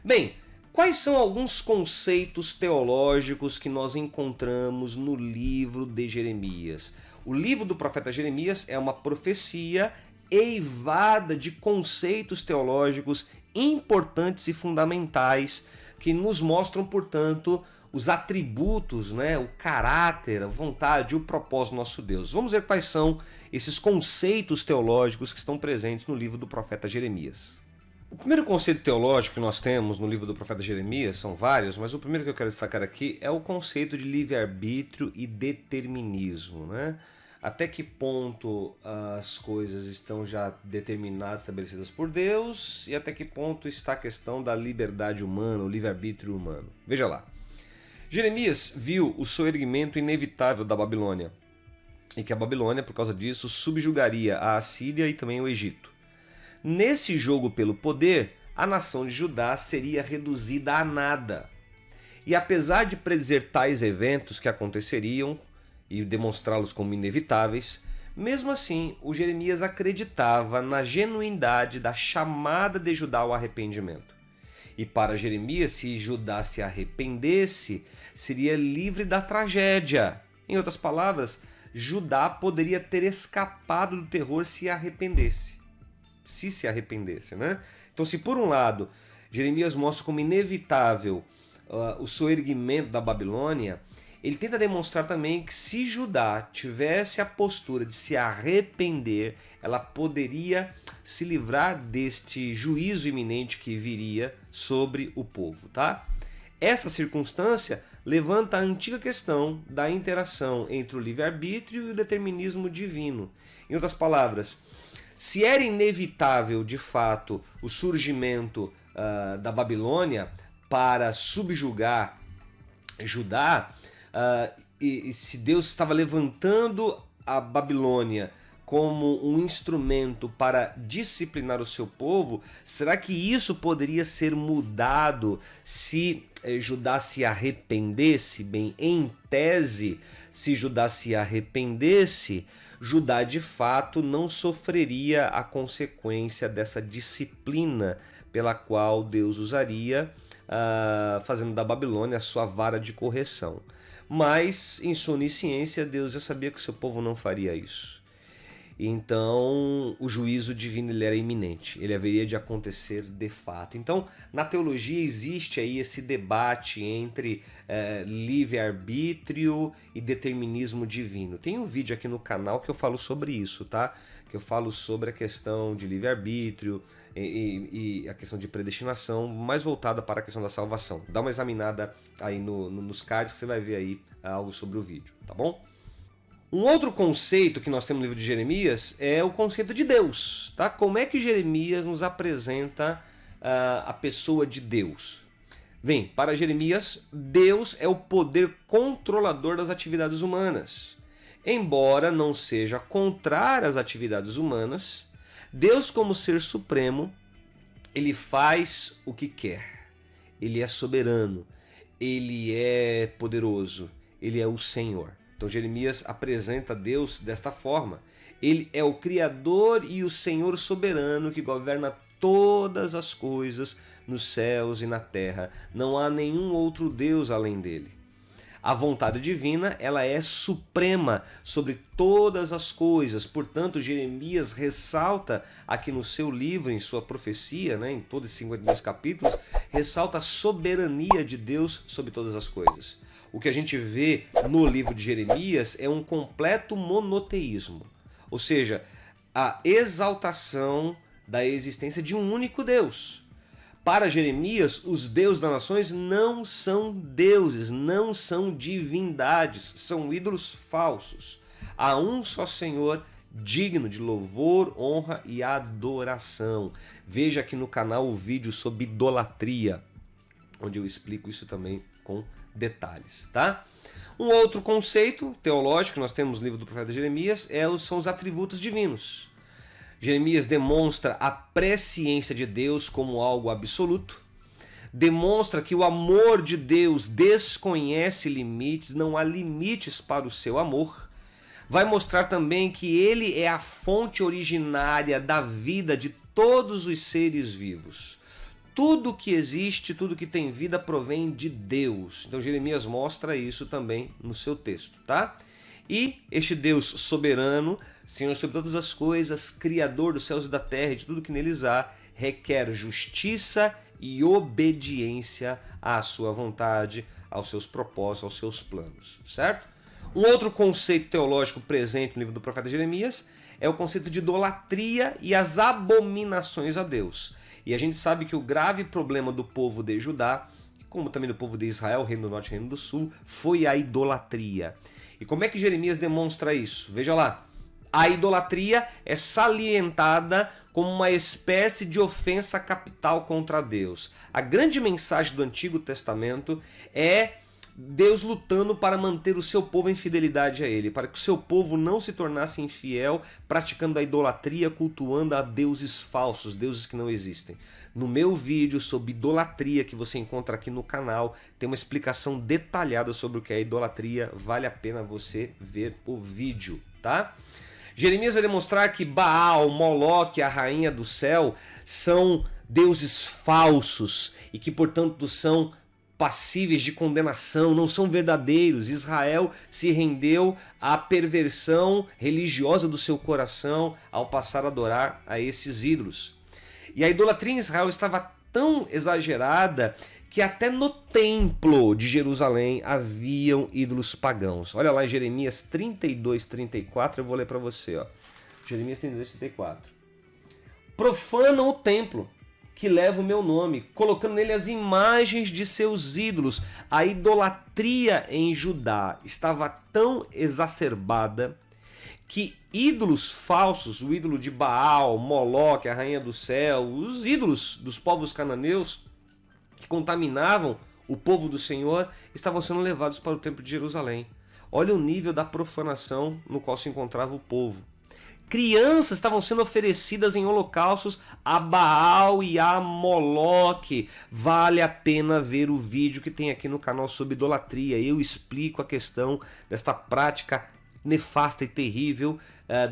Bem, quais são alguns conceitos teológicos que nós encontramos no livro de Jeremias? O livro do profeta Jeremias é uma profecia eivada de conceitos teológicos importantes e fundamentais que nos mostram, portanto, os atributos, né, o caráter, a vontade, o propósito do nosso Deus. Vamos ver quais são esses conceitos teológicos que estão presentes no livro do profeta Jeremias. O primeiro conceito teológico que nós temos no livro do profeta Jeremias, são vários, mas o primeiro que eu quero destacar aqui é o conceito de livre-arbítrio e determinismo, né? Até que ponto as coisas estão já determinadas, estabelecidas por Deus, e até que ponto está a questão da liberdade humana, o livre-arbítrio humano. Veja lá. Jeremias viu o soerguimento inevitável da Babilônia, e que a Babilônia, por causa disso, subjugaria a Assíria e também o Egito. Nesse jogo pelo poder, a nação de Judá seria reduzida a nada. E apesar de predizer tais eventos que aconteceriam e demonstrá-los como inevitáveis, mesmo assim, o Jeremias acreditava na genuidade da chamada de Judá ao arrependimento. E para Jeremias, se Judá se arrependesse, seria livre da tragédia. Em outras palavras, Judá poderia ter escapado do terror se arrependesse. Se arrependesse, né? Então, se por um lado, Jeremias mostra como inevitável o soerguimento da Babilônia, ele tenta demonstrar também que se Judá tivesse a postura de se arrepender, ela poderia se livrar deste juízo iminente que viria sobre o povo, tá? Essa circunstância levanta a antiga questão da interação entre o livre-arbítrio e o determinismo divino. Em outras palavras, se era inevitável, de fato, o surgimento da Babilônia para subjugar Judá, e se Deus estava levantando a Babilônia como um instrumento para disciplinar o seu povo, será que isso poderia ser mudado se Judá se arrependesse? Bem, em tese, se Judá se arrependesse, Judá de fato não sofreria a consequência dessa disciplina pela qual Deus usaria, fazendo da Babilônia a sua vara de correção. Mas, em sua onisciência, Deus já sabia que o seu povo não faria isso. Então, o juízo divino ele era iminente, ele haveria de acontecer de fato. Então, na teologia existe aí esse debate entre livre-arbítrio e determinismo divino. Tem um vídeo aqui no canal que eu falo sobre isso, tá? Que eu falo sobre a questão de livre-arbítrio e a questão de predestinação, mais voltada para a questão da salvação. Dá uma examinada aí nos cards que você vai ver aí algo sobre o vídeo, tá bom? Um outro conceito que nós temos no livro de Jeremias é o conceito de Deus, tá? Como é que Jeremias nos apresenta a pessoa de Deus? Bem, para Jeremias, Deus é o poder controlador das atividades humanas. Embora não seja contrário às atividades humanas, Deus, como ser supremo, ele faz o que quer. Ele é soberano, ele é poderoso, ele é o Senhor. Então Jeremias apresenta Deus desta forma. Ele é o Criador e o Senhor soberano que governa todas as coisas nos céus e na terra. Não há nenhum outro Deus além dele. A vontade divina, ela é suprema sobre todas as coisas. Portanto, Jeremias ressalta aqui no seu livro, em sua profecia, né, em todos os 52 capítulos, ressalta a soberania de Deus sobre todas as coisas. O que a gente vê no livro de Jeremias é um completo monoteísmo, ou seja, a exaltação da existência de um único Deus. Para Jeremias, os deuses das nações não são deuses, não são divindades, são ídolos falsos. Há um só Senhor digno de louvor, honra e adoração. Veja aqui no canal o vídeo sobre idolatria, onde eu explico isso também com detalhes, tá? Um outro conceito teológico que nós temos no livro do profeta Jeremias são os atributos divinos. Jeremias demonstra a presciência de Deus como algo absoluto, demonstra que o amor de Deus desconhece limites, não há limites para o seu amor. Vai mostrar também que ele é a fonte originária da vida de todos os seres vivos. Tudo que existe, tudo que tem vida provém de Deus. Então Jeremias mostra isso também no seu texto, tá? E este Deus soberano, Senhor sobre todas as coisas, Criador dos céus e da terra e de tudo que neles há, requer justiça e obediência à sua vontade, aos seus propósitos, aos seus planos, certo? Um outro conceito teológico presente no livro do profeta Jeremias é o conceito de idolatria e as abominações a Deus. E a gente sabe que o grave problema do povo de Judá, como também do povo de Israel, Reino do Norte e Reino do Sul, foi a idolatria. E como é que Jeremias demonstra isso? Veja lá. A idolatria é salientada como uma espécie de ofensa capital contra Deus. A grande mensagem do Antigo Testamento é Deus lutando para manter o seu povo em fidelidade a Ele, para que o seu povo não se tornasse infiel, praticando a idolatria, cultuando a deuses falsos, deuses que não existem. No meu vídeo sobre idolatria que você encontra aqui no canal, tem uma explicação detalhada sobre o que é idolatria, vale a pena você ver o vídeo, tá? Jeremias vai demonstrar que Baal, Moloque, a rainha do céu, são deuses falsos e que, portanto, são passíveis de condenação, não são verdadeiros. Israel se rendeu à perversão religiosa do seu coração ao passar a adorar a esses ídolos. E a idolatria em Israel estava tão exagerada que até no templo de Jerusalém haviam ídolos pagãos. Olha lá em Jeremias 32, 34, eu vou ler para você. Ó. Jeremias 32, 34. Profanam o templo que leva o meu nome, colocando nele as imagens de seus ídolos. A idolatria em Judá estava tão exacerbada que ídolos falsos, o ídolo de Baal, Moloque, a rainha do céu, os ídolos dos povos cananeus que contaminavam o povo do Senhor, estavam sendo levados para o templo de Jerusalém. Olha o nível da profanação no qual se encontrava o povo. Crianças estavam sendo oferecidas em holocaustos a Baal e a Moloque. Vale a pena ver o vídeo que tem aqui no canal sobre idolatria. Eu explico a questão desta prática nefasta e terrível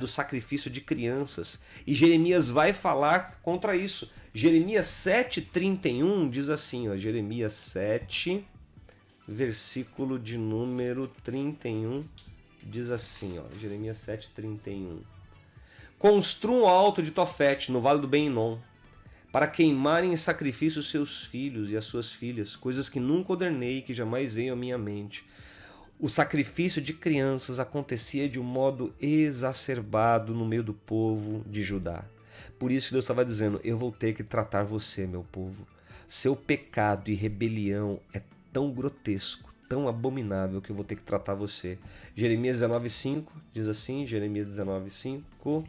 do sacrifício de crianças. E Jeremias vai falar contra isso. Jeremias 7,31 diz assim, ó, Jeremias 7, versículo de número 31, diz assim, ó, Jeremias 7,31. Construam o alto de Tofete, no vale do Ben-Hinom, para queimarem em sacrifício os seus filhos e as suas filhas, coisas que nunca ordenei e que jamais veio à minha mente. O sacrifício de crianças acontecia de um modo exacerbado no meio do povo de Judá. Por isso que Deus estava dizendo, eu vou ter que tratar você, meu povo. Seu pecado e rebelião é tão grotesco, tão abominável que eu vou ter que tratar você. Jeremias 19,5 diz assim, Jeremias 19,5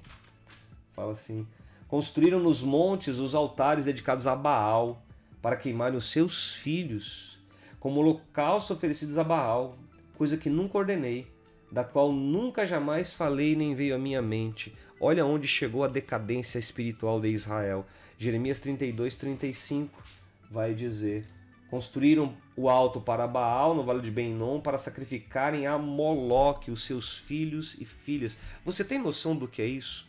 fala assim, construíram nos montes os altares dedicados a Baal para queimarem os seus filhos como holocaustos oferecidos a Baal, coisa que nunca ordenei, da qual nunca jamais falei nem veio à minha mente. Olha onde chegou a decadência espiritual de Israel. Jeremias 32, 35 vai dizer, construíram o alto para Baal no vale de Ben-Hinom para sacrificarem a Moloque, os seus filhos e filhas. Você tem noção do que é isso?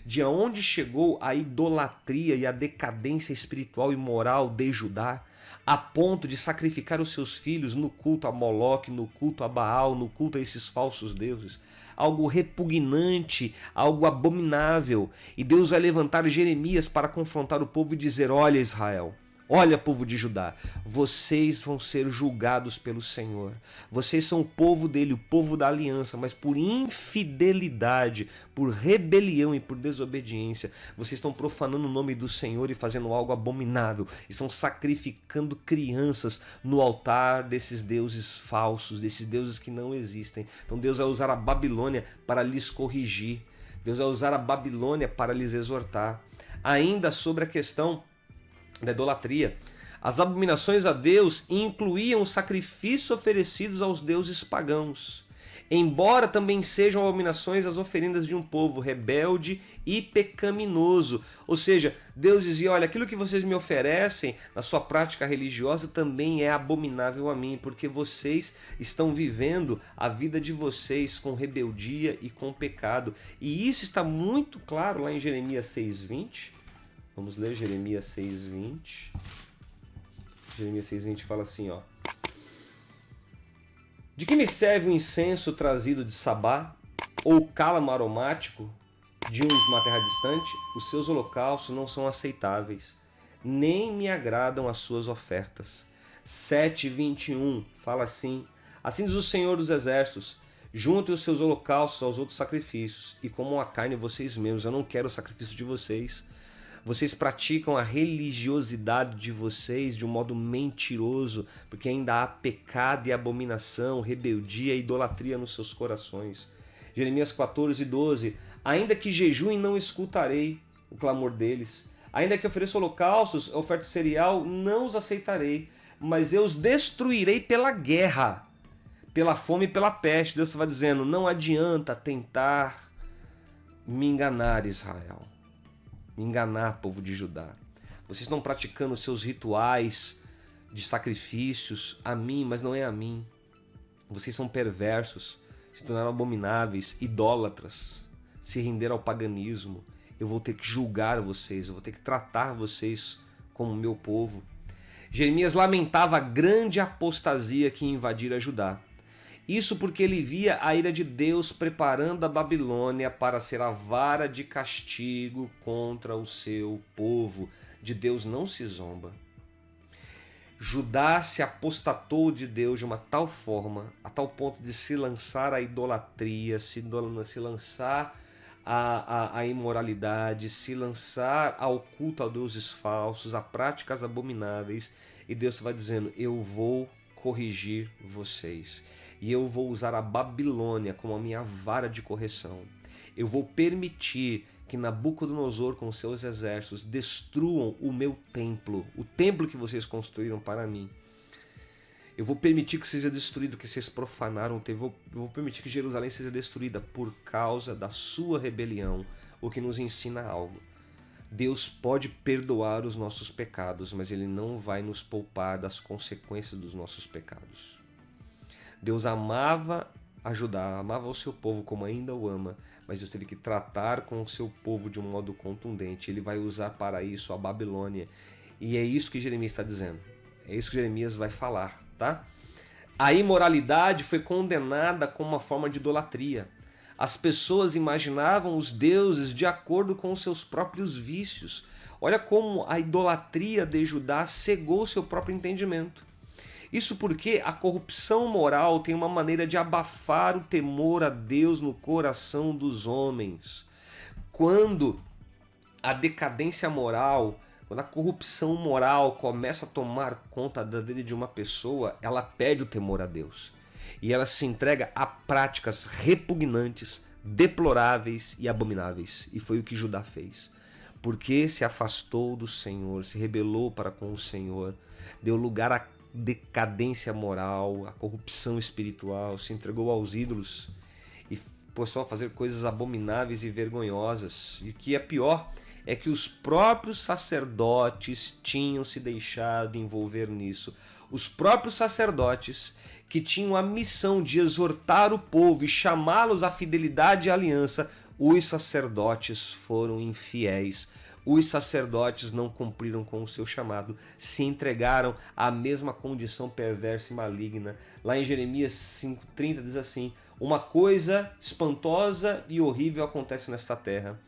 De onde chegou a idolatria e a decadência espiritual e moral de Judá, a ponto de sacrificar os seus filhos no culto a Moloque, no culto a Baal, no culto a esses falsos deuses. Algo repugnante, algo abominável. E Deus vai levantar Jeremias para confrontar o povo e dizer, olha Israel, olha, povo de Judá, vocês vão ser julgados pelo Senhor. Vocês são o povo dele, o povo da aliança, mas por infidelidade, por rebelião e por desobediência, vocês estão profanando o nome do Senhor e fazendo algo abominável. Estão sacrificando crianças no altar desses deuses falsos, desses deuses que não existem. Então Deus vai usar a Babilônia para lhes corrigir. Deus vai usar a Babilônia para lhes exortar. Ainda sobre a questão da idolatria, as abominações a Deus incluíam os sacrifícios oferecidos aos deuses pagãos, embora também sejam abominações as oferendas de um povo rebelde e pecaminoso. Ou seja, Deus dizia, olha, aquilo que vocês me oferecem na sua prática religiosa também é abominável a mim, porque vocês estão vivendo a vida de vocês com rebeldia e com pecado. E isso está muito claro lá em Jeremias 6,20, Vamos ler Jeremias 6:20. Jeremias 6:20 fala assim, ó. De que me serve o incenso trazido de Sabá, ou o cálamo aromático de uma terra distante? Os seus holocaustos não são aceitáveis, nem me agradam as suas ofertas. 7:21 fala assim: assim diz o Senhor dos Exércitos, juntem os seus holocaustos aos outros sacrifícios, e comam a carne vocês mesmos. Eu não quero o sacrifício de vocês. Vocês praticam a religiosidade de vocês de um modo mentiroso, porque ainda há pecado e abominação, rebeldia e idolatria nos seus corações. Jeremias 14:12. Ainda que jejuem, não escutarei o clamor deles. Ainda que ofereça holocaustos, oferta cereal, não os aceitarei. Mas eu os destruirei pela guerra, pela fome e pela peste. Deus estava dizendo, não adianta tentar me enganar, Israel. Me enganar, povo de Judá. Vocês estão praticando seus rituais de sacrifícios a mim, mas não é a mim. Vocês são perversos, se tornaram abomináveis, idólatras, se renderam ao paganismo. Eu vou ter que julgar vocês, eu vou ter que tratar vocês como meu povo. Jeremias lamentava a grande apostasia que invadira Judá. Isso porque ele via a ira de Deus preparando a Babilônia para ser a vara de castigo contra o seu povo. De Deus não se zomba. Judá se apostatou de Deus de uma tal forma, a tal ponto de se lançar à idolatria, se lançar à imoralidade, se lançar ao culto a deuses falsos, a práticas abomináveis. E Deus vai dizendo, eu vou corrigir vocês. E eu vou usar a Babilônia como a minha vara de correção. Eu vou permitir que Nabucodonosor com seus exércitos destruam o meu templo, o templo que vocês construíram para mim. Eu vou permitir que seja destruído, que vocês profanaram o templo. Eu vou permitir que Jerusalém seja destruída por causa da sua rebelião, o que nos ensina algo. Deus pode perdoar os nossos pecados, mas Ele não vai nos poupar das consequências dos nossos pecados. Deus amava a Judá, amava o seu povo como ainda o ama, mas Deus teve que tratar com o seu povo de um modo contundente. Ele vai usar para isso a Babilônia. E é isso que Jeremias está dizendo. É isso que Jeremias vai falar, tá? A imoralidade foi condenada como uma forma de idolatria. As pessoas imaginavam os deuses de acordo com os seus próprios vícios. Olha como a idolatria de Judá cegou seu próprio entendimento. Isso porque a corrupção moral tem uma maneira de abafar o temor a Deus no coração dos homens. Quando a decadência moral, quando a corrupção moral começa a tomar conta da vida de uma pessoa, ela perde o temor a Deus. E ela se entrega a práticas repugnantes, deploráveis e abomináveis. E foi o que Judá fez. Porque se afastou do Senhor, se rebelou para com o Senhor, deu lugar à decadência moral, à corrupção espiritual, se entregou aos ídolos e passou a fazer coisas abomináveis e vergonhosas. E o que é pior é que os próprios sacerdotes tinham se deixado envolver nisso. Os próprios sacerdotes que tinham a missão de exortar o povo e chamá-los à fidelidade e aliança, os sacerdotes foram infiéis. Os sacerdotes não cumpriram com o seu chamado, se entregaram à mesma condição perversa e maligna. Lá em Jeremias 5:30 diz assim: uma coisa espantosa e horrível acontece nesta terra.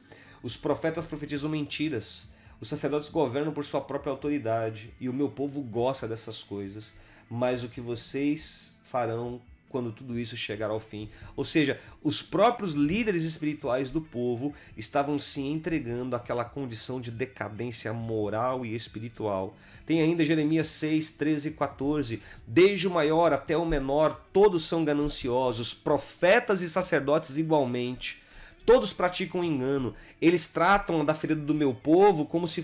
Os profetas profetizam mentiras, os sacerdotes governam por sua própria autoridade, e o meu povo gosta dessas coisas. Mas o que vocês farão quando tudo isso chegar ao fim? Ou seja, os próprios líderes espirituais do povo estavam se entregando àquela condição de decadência moral e espiritual. Tem ainda Jeremias 6, 13 e 14. Desde o maior até o menor, todos são gananciosos, profetas e sacerdotes igualmente. Todos praticam engano. Eles tratam da ferida do meu povo como se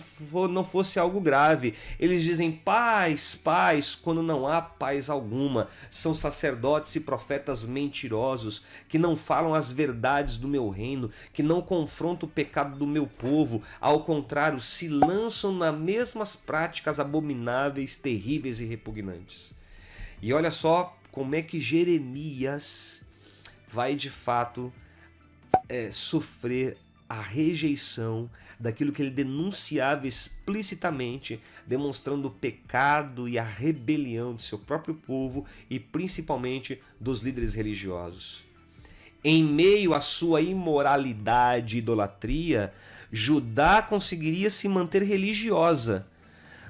não fosse algo grave. Eles dizem paz, paz, quando não há paz alguma. São sacerdotes e profetas mentirosos, que não falam as verdades do meu reino, que não confrontam o pecado do meu povo. Ao contrário, se lançam nas mesmas práticas abomináveis, terríveis e repugnantes. E olha só como é que Jeremias vai de fato sofrer a rejeição daquilo que ele denunciava explicitamente, demonstrando o pecado e a rebelião de seu próprio povo e principalmente dos líderes religiosos. Em meio à sua imoralidade e idolatria, Judá conseguiria se manter religiosa,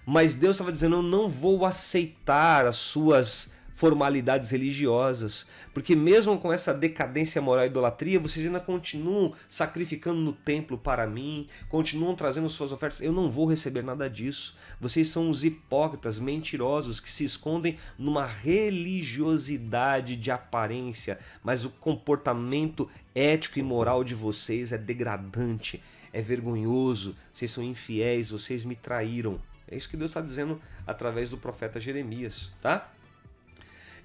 mas Deus estava dizendo: eu não vou aceitar as suas formalidades religiosas, porque mesmo com essa decadência moral e idolatria, vocês ainda continuam sacrificando no templo para mim, continuam trazendo suas ofertas, eu não vou receber nada disso. Vocês são os hipócritas, mentirosos, que se escondem numa religiosidade de aparência, mas o comportamento ético e moral de vocês é degradante, é vergonhoso, vocês são infiéis, vocês me traíram. É isso que Deus está dizendo através do profeta Jeremias, tá?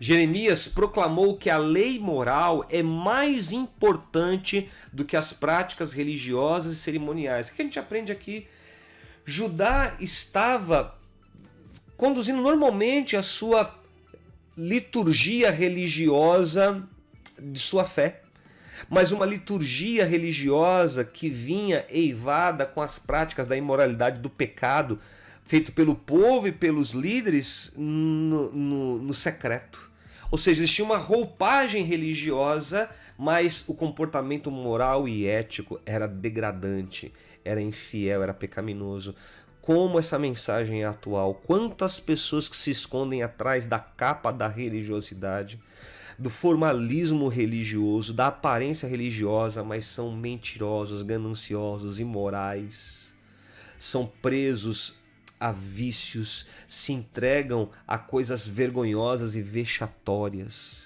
Jeremias proclamou que a lei moral é mais importante do que as práticas religiosas e cerimoniais. O que a gente aprende aqui? Judá estava conduzindo normalmente a sua liturgia religiosa de sua fé, mas uma liturgia religiosa que vinha eivada com as práticas da imoralidade, do pecado, feito pelo povo e pelos líderes no secreto. Ou seja, eles tinham uma roupagem religiosa, mas o comportamento moral e ético era degradante, era infiel, era pecaminoso. Como essa mensagem é atual? Quantas pessoas que se escondem atrás da capa da religiosidade, do formalismo religioso, da aparência religiosa, mas são mentirosos, gananciosos, imorais, são presos a vícios, se entregam a coisas vergonhosas e vexatórias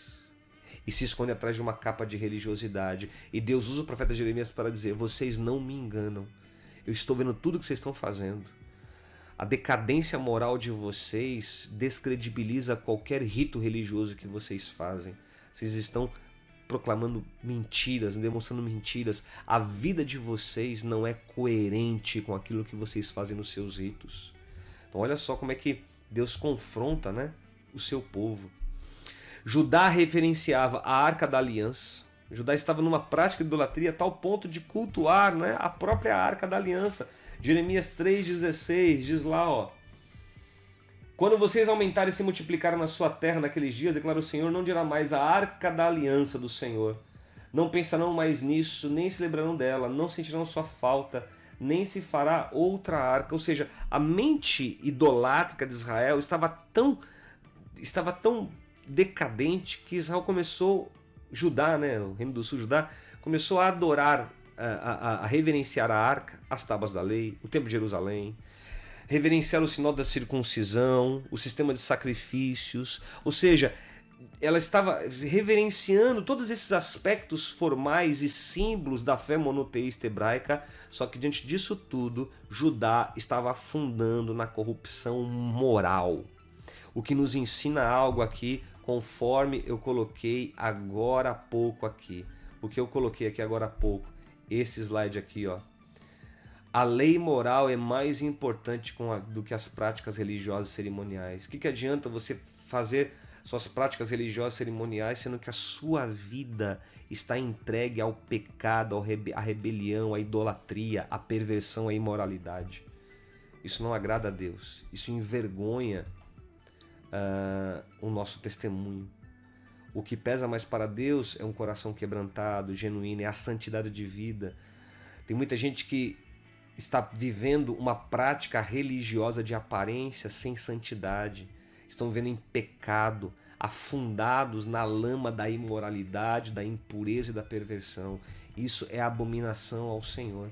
e se escondem atrás de uma capa de religiosidade. E Deus usa o profeta Jeremias para dizer: vocês não me enganam, eu estou vendo tudo que vocês estão fazendo. A decadência moral de vocês descredibiliza qualquer rito religioso que vocês fazem. Vocês estão proclamando mentiras, demonstrando mentiras. A vida de vocês não é coerente com aquilo que vocês fazem nos seus ritos. Então olha só como é que Deus confronta, né, o seu povo. Judá referenciava a Arca da Aliança. Judá estava numa prática de idolatria a tal ponto de cultuar, né, a própria Arca da Aliança. Jeremias 3,16 diz lá, ó: quando vocês aumentarem e se multiplicarem na sua terra naqueles dias, declara o Senhor, não dirá mais a Arca da Aliança do Senhor. Não pensarão mais nisso, nem se lembrarão dela, não sentirão sua falta, nem se fará outra arca. Ou seja, a mente idolátrica de Israel estava tão decadente que Israel começou, Judá, né, o reino do sul, Judá, começou a adorar, a reverenciar a arca, as tábuas da lei, o templo de Jerusalém, reverenciar o sinal da circuncisão, o sistema de sacrifícios. Ou seja, ela estava reverenciando todos esses aspectos formais e símbolos da fé monoteísta hebraica, só que diante disso tudo, Judá estava afundando na corrupção moral. O que nos ensina algo aqui, conforme eu coloquei agora há pouco aqui. O que eu coloquei aqui agora há pouco, esse slide aqui, ó. A lei moral é mais importante do que as práticas religiosas e cerimoniais. O que adianta você fazer suas práticas religiosas e cerimoniais, sendo que a sua vida está entregue ao pecado, à rebelião, à idolatria, à perversão, à imoralidade? Isso não agrada a Deus. Isso envergonha o nosso testemunho. O que pesa mais para Deus é um coração quebrantado, genuíno, é a santidade de vida. Tem muita gente que está vivendo uma prática religiosa de aparência sem santidade. Estão vivendo em pecado, afundados na lama da imoralidade, da impureza e da perversão. Isso é abominação ao Senhor.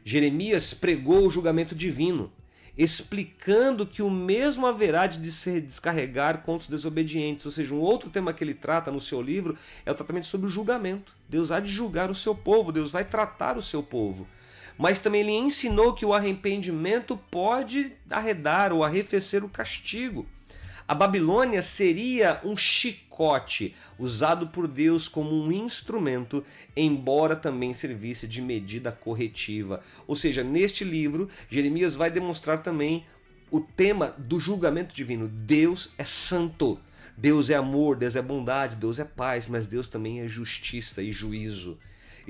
Jeremias pregou o julgamento divino, explicando que o mesmo haverá de se descarregar contra os desobedientes. Ou seja, um outro tema que ele trata no seu livro é o tratamento sobre o julgamento. Deus há de julgar o seu povo, Deus vai tratar o seu povo. Mas também ele ensinou que o arrependimento pode arredar ou arrefecer o castigo. A Babilônia seria um chicote usado por Deus como um instrumento, embora também servisse de medida corretiva. Ou seja, neste livro, Jeremias vai demonstrar também o tema do julgamento divino. Deus é santo, Deus é amor, Deus é bondade, Deus é paz, mas Deus também é justiça e juízo.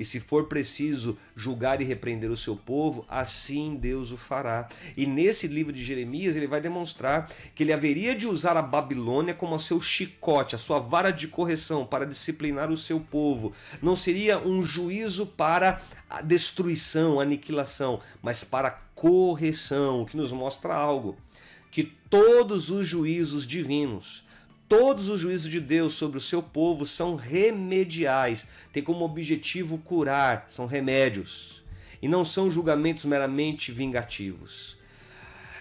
e se for preciso julgar e repreender o seu povo, assim Deus o fará. E nesse livro de Jeremias ele vai demonstrar que ele haveria de usar a Babilônia como o seu chicote, a sua vara de correção para disciplinar o seu povo. Não seria um juízo para a destruição, a aniquilação, mas para a correção, o que nos mostra algo, que todos os juízos divinos, todos os juízos de Deus sobre o seu povo são remediais, tem como objetivo curar, são remédios, e não são julgamentos meramente vingativos.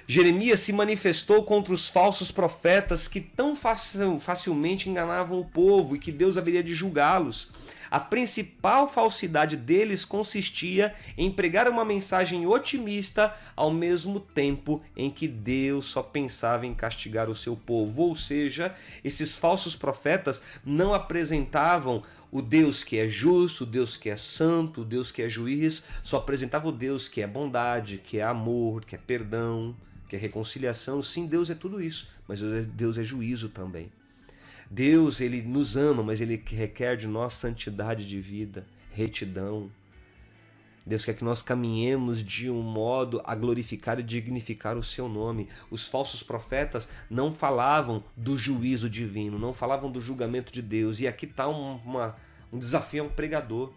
Jeremias se manifestou contra os falsos profetas que tão facilmente enganavam o povo e que Deus haveria de julgá-los. A principal falsidade deles consistia em pregar uma mensagem otimista ao mesmo tempo em que Deus só pensava em castigar o seu povo. Ou seja, esses falsos profetas não apresentavam o Deus que é justo, o Deus que é santo, o Deus que é juiz, só apresentavam o Deus que é bondade, que é amor, que é perdão, que é reconciliação. Sim, Deus é tudo isso, mas Deus é juízo também. Deus, ele nos ama, mas ele requer de nós santidade de vida, retidão. Deus quer que nós caminhemos de um modo a glorificar e dignificar o seu nome. Os falsos profetas não falavam do juízo divino, não falavam do julgamento de Deus. E aqui está um desafio a um pregador.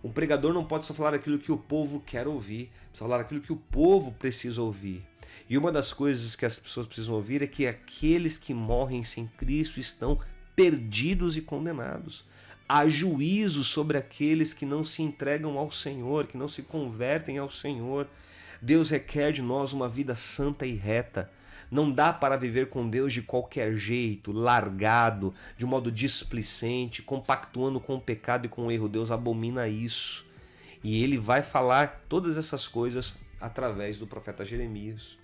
Um pregador não pode só falar aquilo que o povo quer ouvir, precisa falar aquilo que o povo precisa ouvir. E uma das coisas que as pessoas precisam ouvir é que aqueles que morrem sem Cristo estão perdidos e condenados. Há juízo sobre aqueles que não se entregam ao Senhor, que não se convertem ao Senhor. Deus requer de nós uma vida santa e reta. Não dá para viver com Deus de qualquer jeito, largado, de um modo displicente, compactuando com o pecado e com o erro. Deus abomina isso. E ele vai falar todas essas coisas através do profeta Jeremias.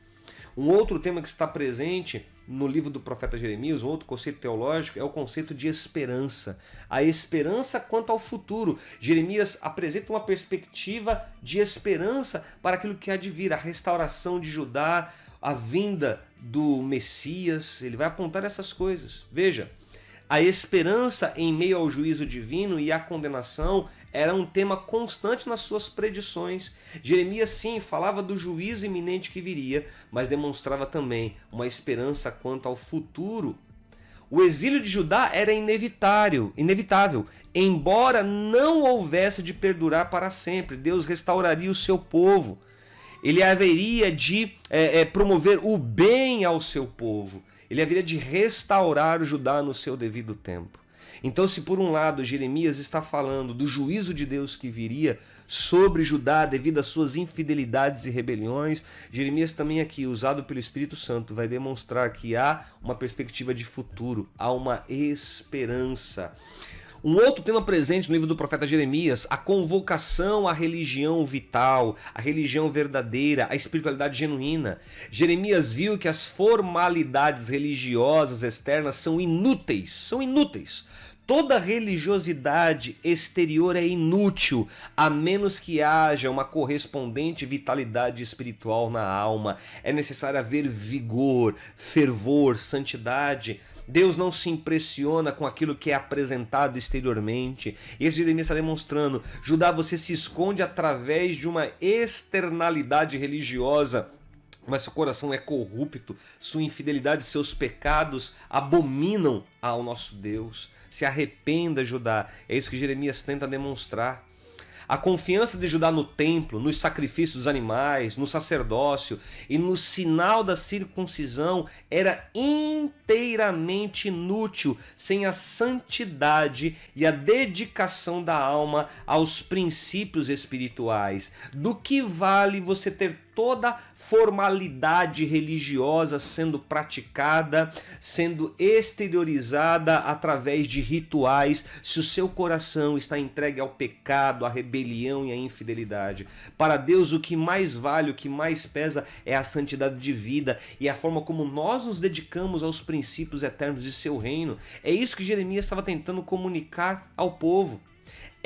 Um outro tema que está presente no livro do profeta Jeremias, um outro conceito teológico, é o conceito de esperança. A esperança quanto ao futuro. Jeremias apresenta uma perspectiva de esperança para aquilo que há de vir, a restauração de Judá, a vinda do Messias. Ele vai apontar essas coisas. Veja, a esperança em meio ao juízo divino e à condenação era um tema constante nas suas predições. Jeremias, sim, falava do juízo iminente que viria, mas demonstrava também uma esperança quanto ao futuro. O exílio de Judá era inevitável, embora não houvesse de perdurar para sempre. Deus restauraria o seu povo. Ele haveria de promover o bem ao seu povo. Ele haveria de restaurar o Judá no seu devido tempo. Então, se por um lado Jeremias está falando do juízo de Deus que viria sobre Judá devido às suas infidelidades e rebeliões, Jeremias também aqui, usado pelo Espírito Santo, vai demonstrar que há uma perspectiva de futuro, há uma esperança. Um outro tema presente no livro do profeta Jeremias, a convocação à religião vital, a religião verdadeira, a espiritualidade genuína. Jeremias viu que as formalidades religiosas externas são inúteis. Toda religiosidade exterior é inútil, a menos que haja uma correspondente vitalidade espiritual na alma. É necessário haver vigor, fervor, santidade. Deus não se impressiona com aquilo que é apresentado exteriormente. E esse Jeremias está demonstrando: Judá, você se esconde através de uma externalidade religiosa, mas seu coração é corrupto, sua infidelidade e seus pecados abominam ao nosso Deus. Se arrependa, Judá. É isso que Jeremias tenta demonstrar. A confiança de Judá no templo, nos sacrifícios dos animais, no sacerdócio e no sinal da circuncisão era inteiramente inútil sem a santidade e a dedicação da alma aos princípios espirituais. Do que vale você ter toda formalidade religiosa sendo praticada, sendo exteriorizada através de rituais, se o seu coração está entregue ao pecado, à rebelião e à infidelidade? Para Deus, o que mais vale, o que mais pesa é a santidade de vida e a forma como nós nos dedicamos aos princípios eternos de seu reino. É isso que Jeremias estava tentando comunicar ao povo.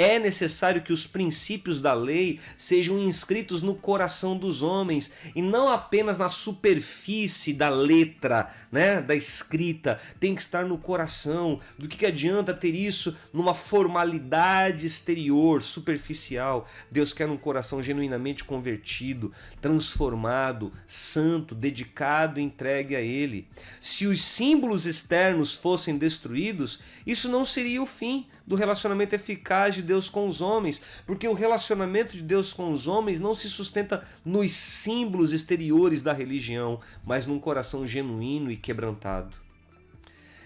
É necessário que os princípios da lei sejam inscritos no coração dos homens e não apenas na superfície da letra, né, da escrita. Tem que estar no coração. Do que adianta ter isso numa formalidade exterior, superficial? Deus quer um coração genuinamente convertido, transformado, santo, dedicado e entregue a Ele. Se os símbolos externos fossem destruídos, isso não seria o fim do relacionamento eficaz de Deus com os homens, porque o relacionamento de Deus com os homens não se sustenta nos símbolos exteriores da religião, mas num coração genuíno e quebrantado.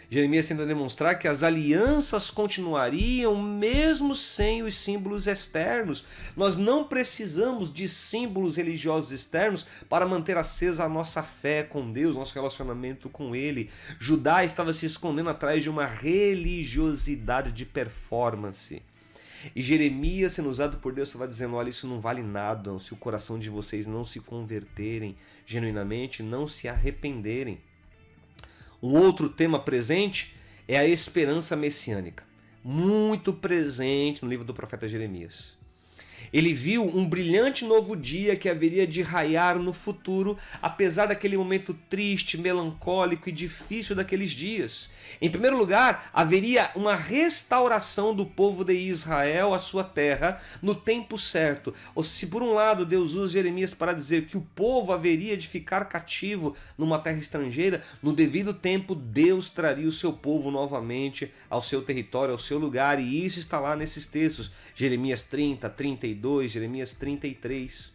Jeremias tenta demonstrar que as alianças continuariam mesmo sem os símbolos externos. Nós não precisamos de símbolos religiosos externos para manter acesa a nossa fé com Deus, nosso relacionamento com Ele. Judá estava se escondendo atrás de uma religiosidade de performance. E Jeremias, sendo usado por Deus, estava dizendo: olha, isso não vale nada se o coração de vocês não se converterem genuinamente, não se arrependerem. Um outro tema presente é a esperança messiânica, muito presente no livro do profeta Jeremias. Ele viu um brilhante novo dia que haveria de raiar no futuro, apesar daquele momento triste, melancólico e difícil daqueles dias. Em primeiro lugar, haveria uma restauração do povo de Israel à sua terra no tempo certo. Ou se por um lado Deus usa Jeremias para dizer que o povo haveria de ficar cativo numa terra estrangeira, no devido tempo Deus traria o seu povo novamente ao seu território, ao seu lugar, e isso está lá nesses textos, Jeremias 30, 32, Jeremias 33.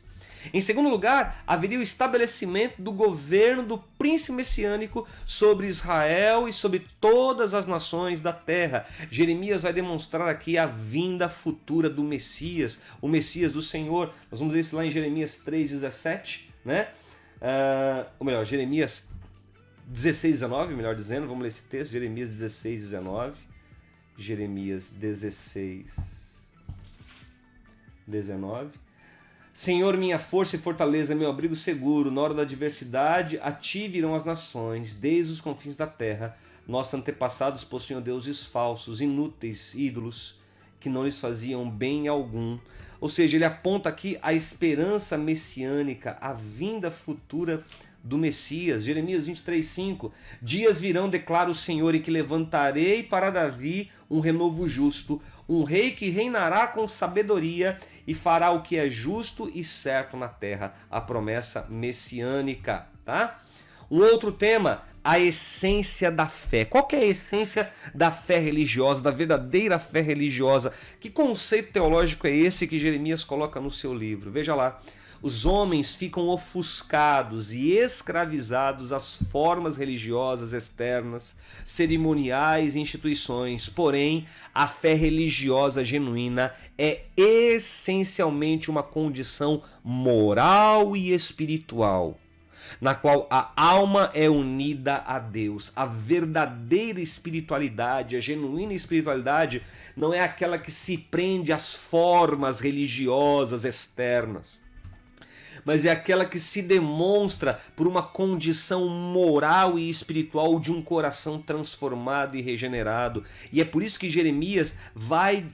Em segundo lugar, haveria o estabelecimento do governo do príncipe messiânico sobre Israel e sobre todas as nações da terra. Jeremias vai demonstrar aqui a vinda futura do Messias, o Messias do Senhor. Nós vamos ver isso lá em Jeremias 3,17, né? Ou melhor, Jeremias 16, 19, melhor dizendo. Vamos ler esse texto, Jeremias 16, 19. Jeremias 16, 19. Senhor, minha força e fortaleza, meu abrigo seguro, na hora da adversidade, a ti virão as nações, desde os confins da terra. Nossos antepassados possuíam deuses falsos, inúteis, ídolos, que não lhes faziam bem algum. Ou seja, ele aponta aqui a esperança messiânica, a vinda futura do Messias. Jeremias 23:5. Dias virão, declara o Senhor, em que levantarei para Davi um renovo justo, um rei que reinará com sabedoria e fará o que é justo e certo na terra. A promessa messiânica, tá? Um outro tema, a essência da fé. Qual que é a essência da fé religiosa, da verdadeira fé religiosa? Que conceito teológico é esse que Jeremias coloca no seu livro? Veja lá. Os homens ficam ofuscados e escravizados às formas religiosas externas, cerimoniais e instituições. Porém, a fé religiosa genuína é essencialmente uma condição moral e espiritual, na qual a alma é unida a Deus. A verdadeira espiritualidade, a genuína espiritualidade, não é aquela que se prende às formas religiosas externas, mas é aquela que se demonstra por uma condição moral e espiritual de um coração transformado e regenerado. E é por isso que Jeremias vai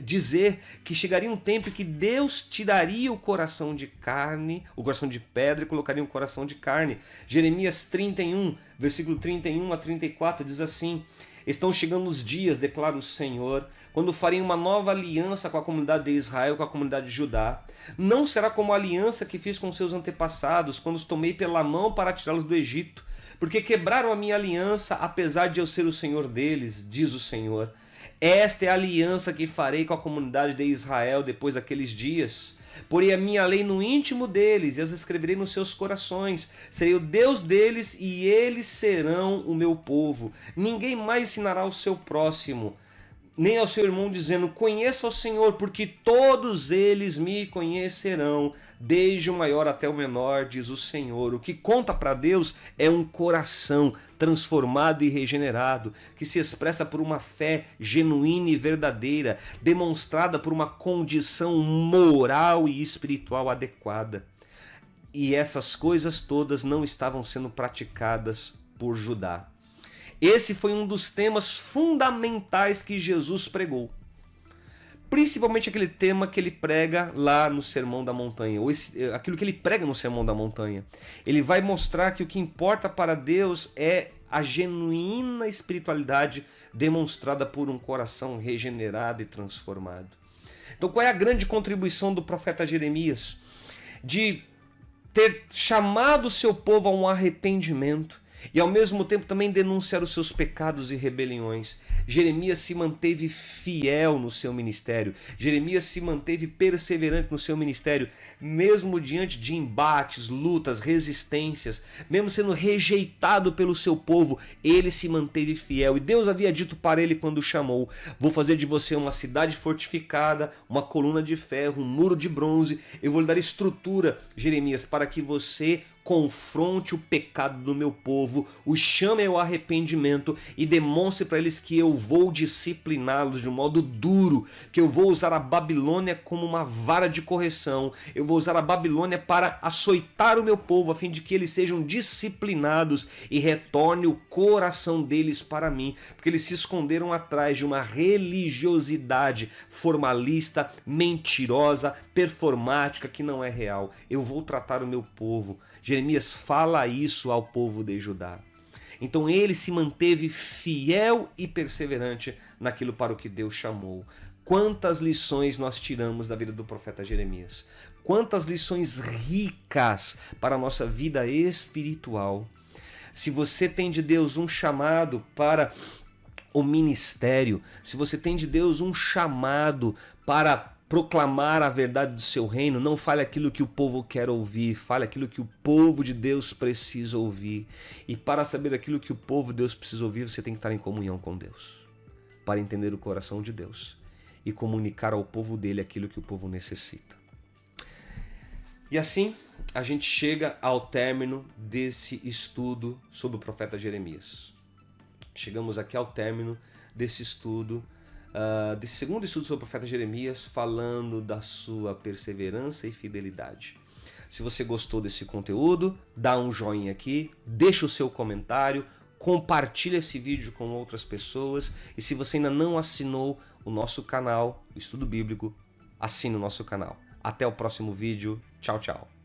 dizer que chegaria um tempo que Deus tiraria o coração de carne, o coração de pedra, e colocaria um coração de carne. Jeremias 31, versículo 31 a 34 diz assim: estão chegando os dias, declara o Senhor, quando farei uma nova aliança com a comunidade de Israel, com a comunidade de Judá. Não será como a aliança que fiz com seus antepassados, quando os tomei pela mão para tirá-los do Egito, porque quebraram a minha aliança, apesar de eu ser o Senhor deles, diz o Senhor. Esta é a aliança que farei com a comunidade de Israel depois daqueles dias. Porei a minha lei no íntimo deles e as escreverei nos seus corações. Serei o Deus deles e eles serão o meu povo. Ninguém mais ensinará ao seu próximo, nem ao seu irmão, dizendo: conheça o Senhor, porque todos eles me conhecerão, desde o maior até o menor, diz o Senhor. O que conta para Deus é um coração transformado e regenerado, que se expressa por uma fé genuína e verdadeira, demonstrada por uma condição moral e espiritual adequada. E essas coisas todas não estavam sendo praticadas por Judá. Esse foi um dos temas fundamentais que Jesus pregou. principalmente aquele tema que ele prega lá no Sermão da Montanha, ou aquilo que ele prega no Sermão da Montanha. Ele vai mostrar que o que importa para Deus é a genuína espiritualidade demonstrada por um coração regenerado e transformado. Então, qual é a grande contribuição do profeta Jeremias? De ter chamado o seu povo a um arrependimento e ao mesmo tempo também denunciar os seus pecados e rebeliões. Jeremias se manteve fiel no seu ministério. Jeremias se manteve perseverante no seu ministério, mesmo diante de embates, lutas, resistências, mesmo sendo rejeitado pelo seu povo, ele se manteve fiel. E Deus havia dito para ele quando o chamou: vou fazer de você uma cidade fortificada, uma coluna de ferro, um muro de bronze. Eu vou lhe dar estrutura, Jeremias, para que você confronte o pecado do meu povo, os chame ao arrependimento e demonstre para eles que eu vou discipliná-los de um modo duro, que eu vou usar a Babilônia como uma vara de correção, eu vou usar a Babilônia para açoitar o meu povo, a fim de que eles sejam disciplinados e retorne o coração deles para mim, porque eles se esconderam atrás de uma religiosidade formalista, mentirosa, performática, que não é real. Eu vou tratar o meu povo. Jeremias fala isso ao povo de Judá. Então ele se manteve fiel e perseverante naquilo para o que Deus chamou. Quantas lições nós tiramos da vida do profeta Jeremias? Quantas lições ricas para a nossa vida espiritual. Se você tem de Deus um chamado para o ministério, se você tem de Deus um chamado para proclamar a verdade do seu reino, não fale aquilo que o povo quer ouvir, fale aquilo que o povo de Deus precisa ouvir. E para saber aquilo que o povo de Deus precisa ouvir, você tem que estar em comunhão com Deus, para entender o coração de Deus e comunicar ao povo dele aquilo que o povo necessita. E assim a gente chega ao término desse estudo sobre o profeta Jeremias. Chegamos aqui ao término desse estudo, desse segundo estudo sobre o profeta Jeremias, falando da sua perseverança e fidelidade. Se você gostou desse conteúdo, dá um joinha aqui, deixa o seu comentário, compartilha esse vídeo com outras pessoas e se você ainda não assinou o nosso canal, o Estudo Bíblico, assine o nosso canal. Até o próximo vídeo. Tchau, tchau.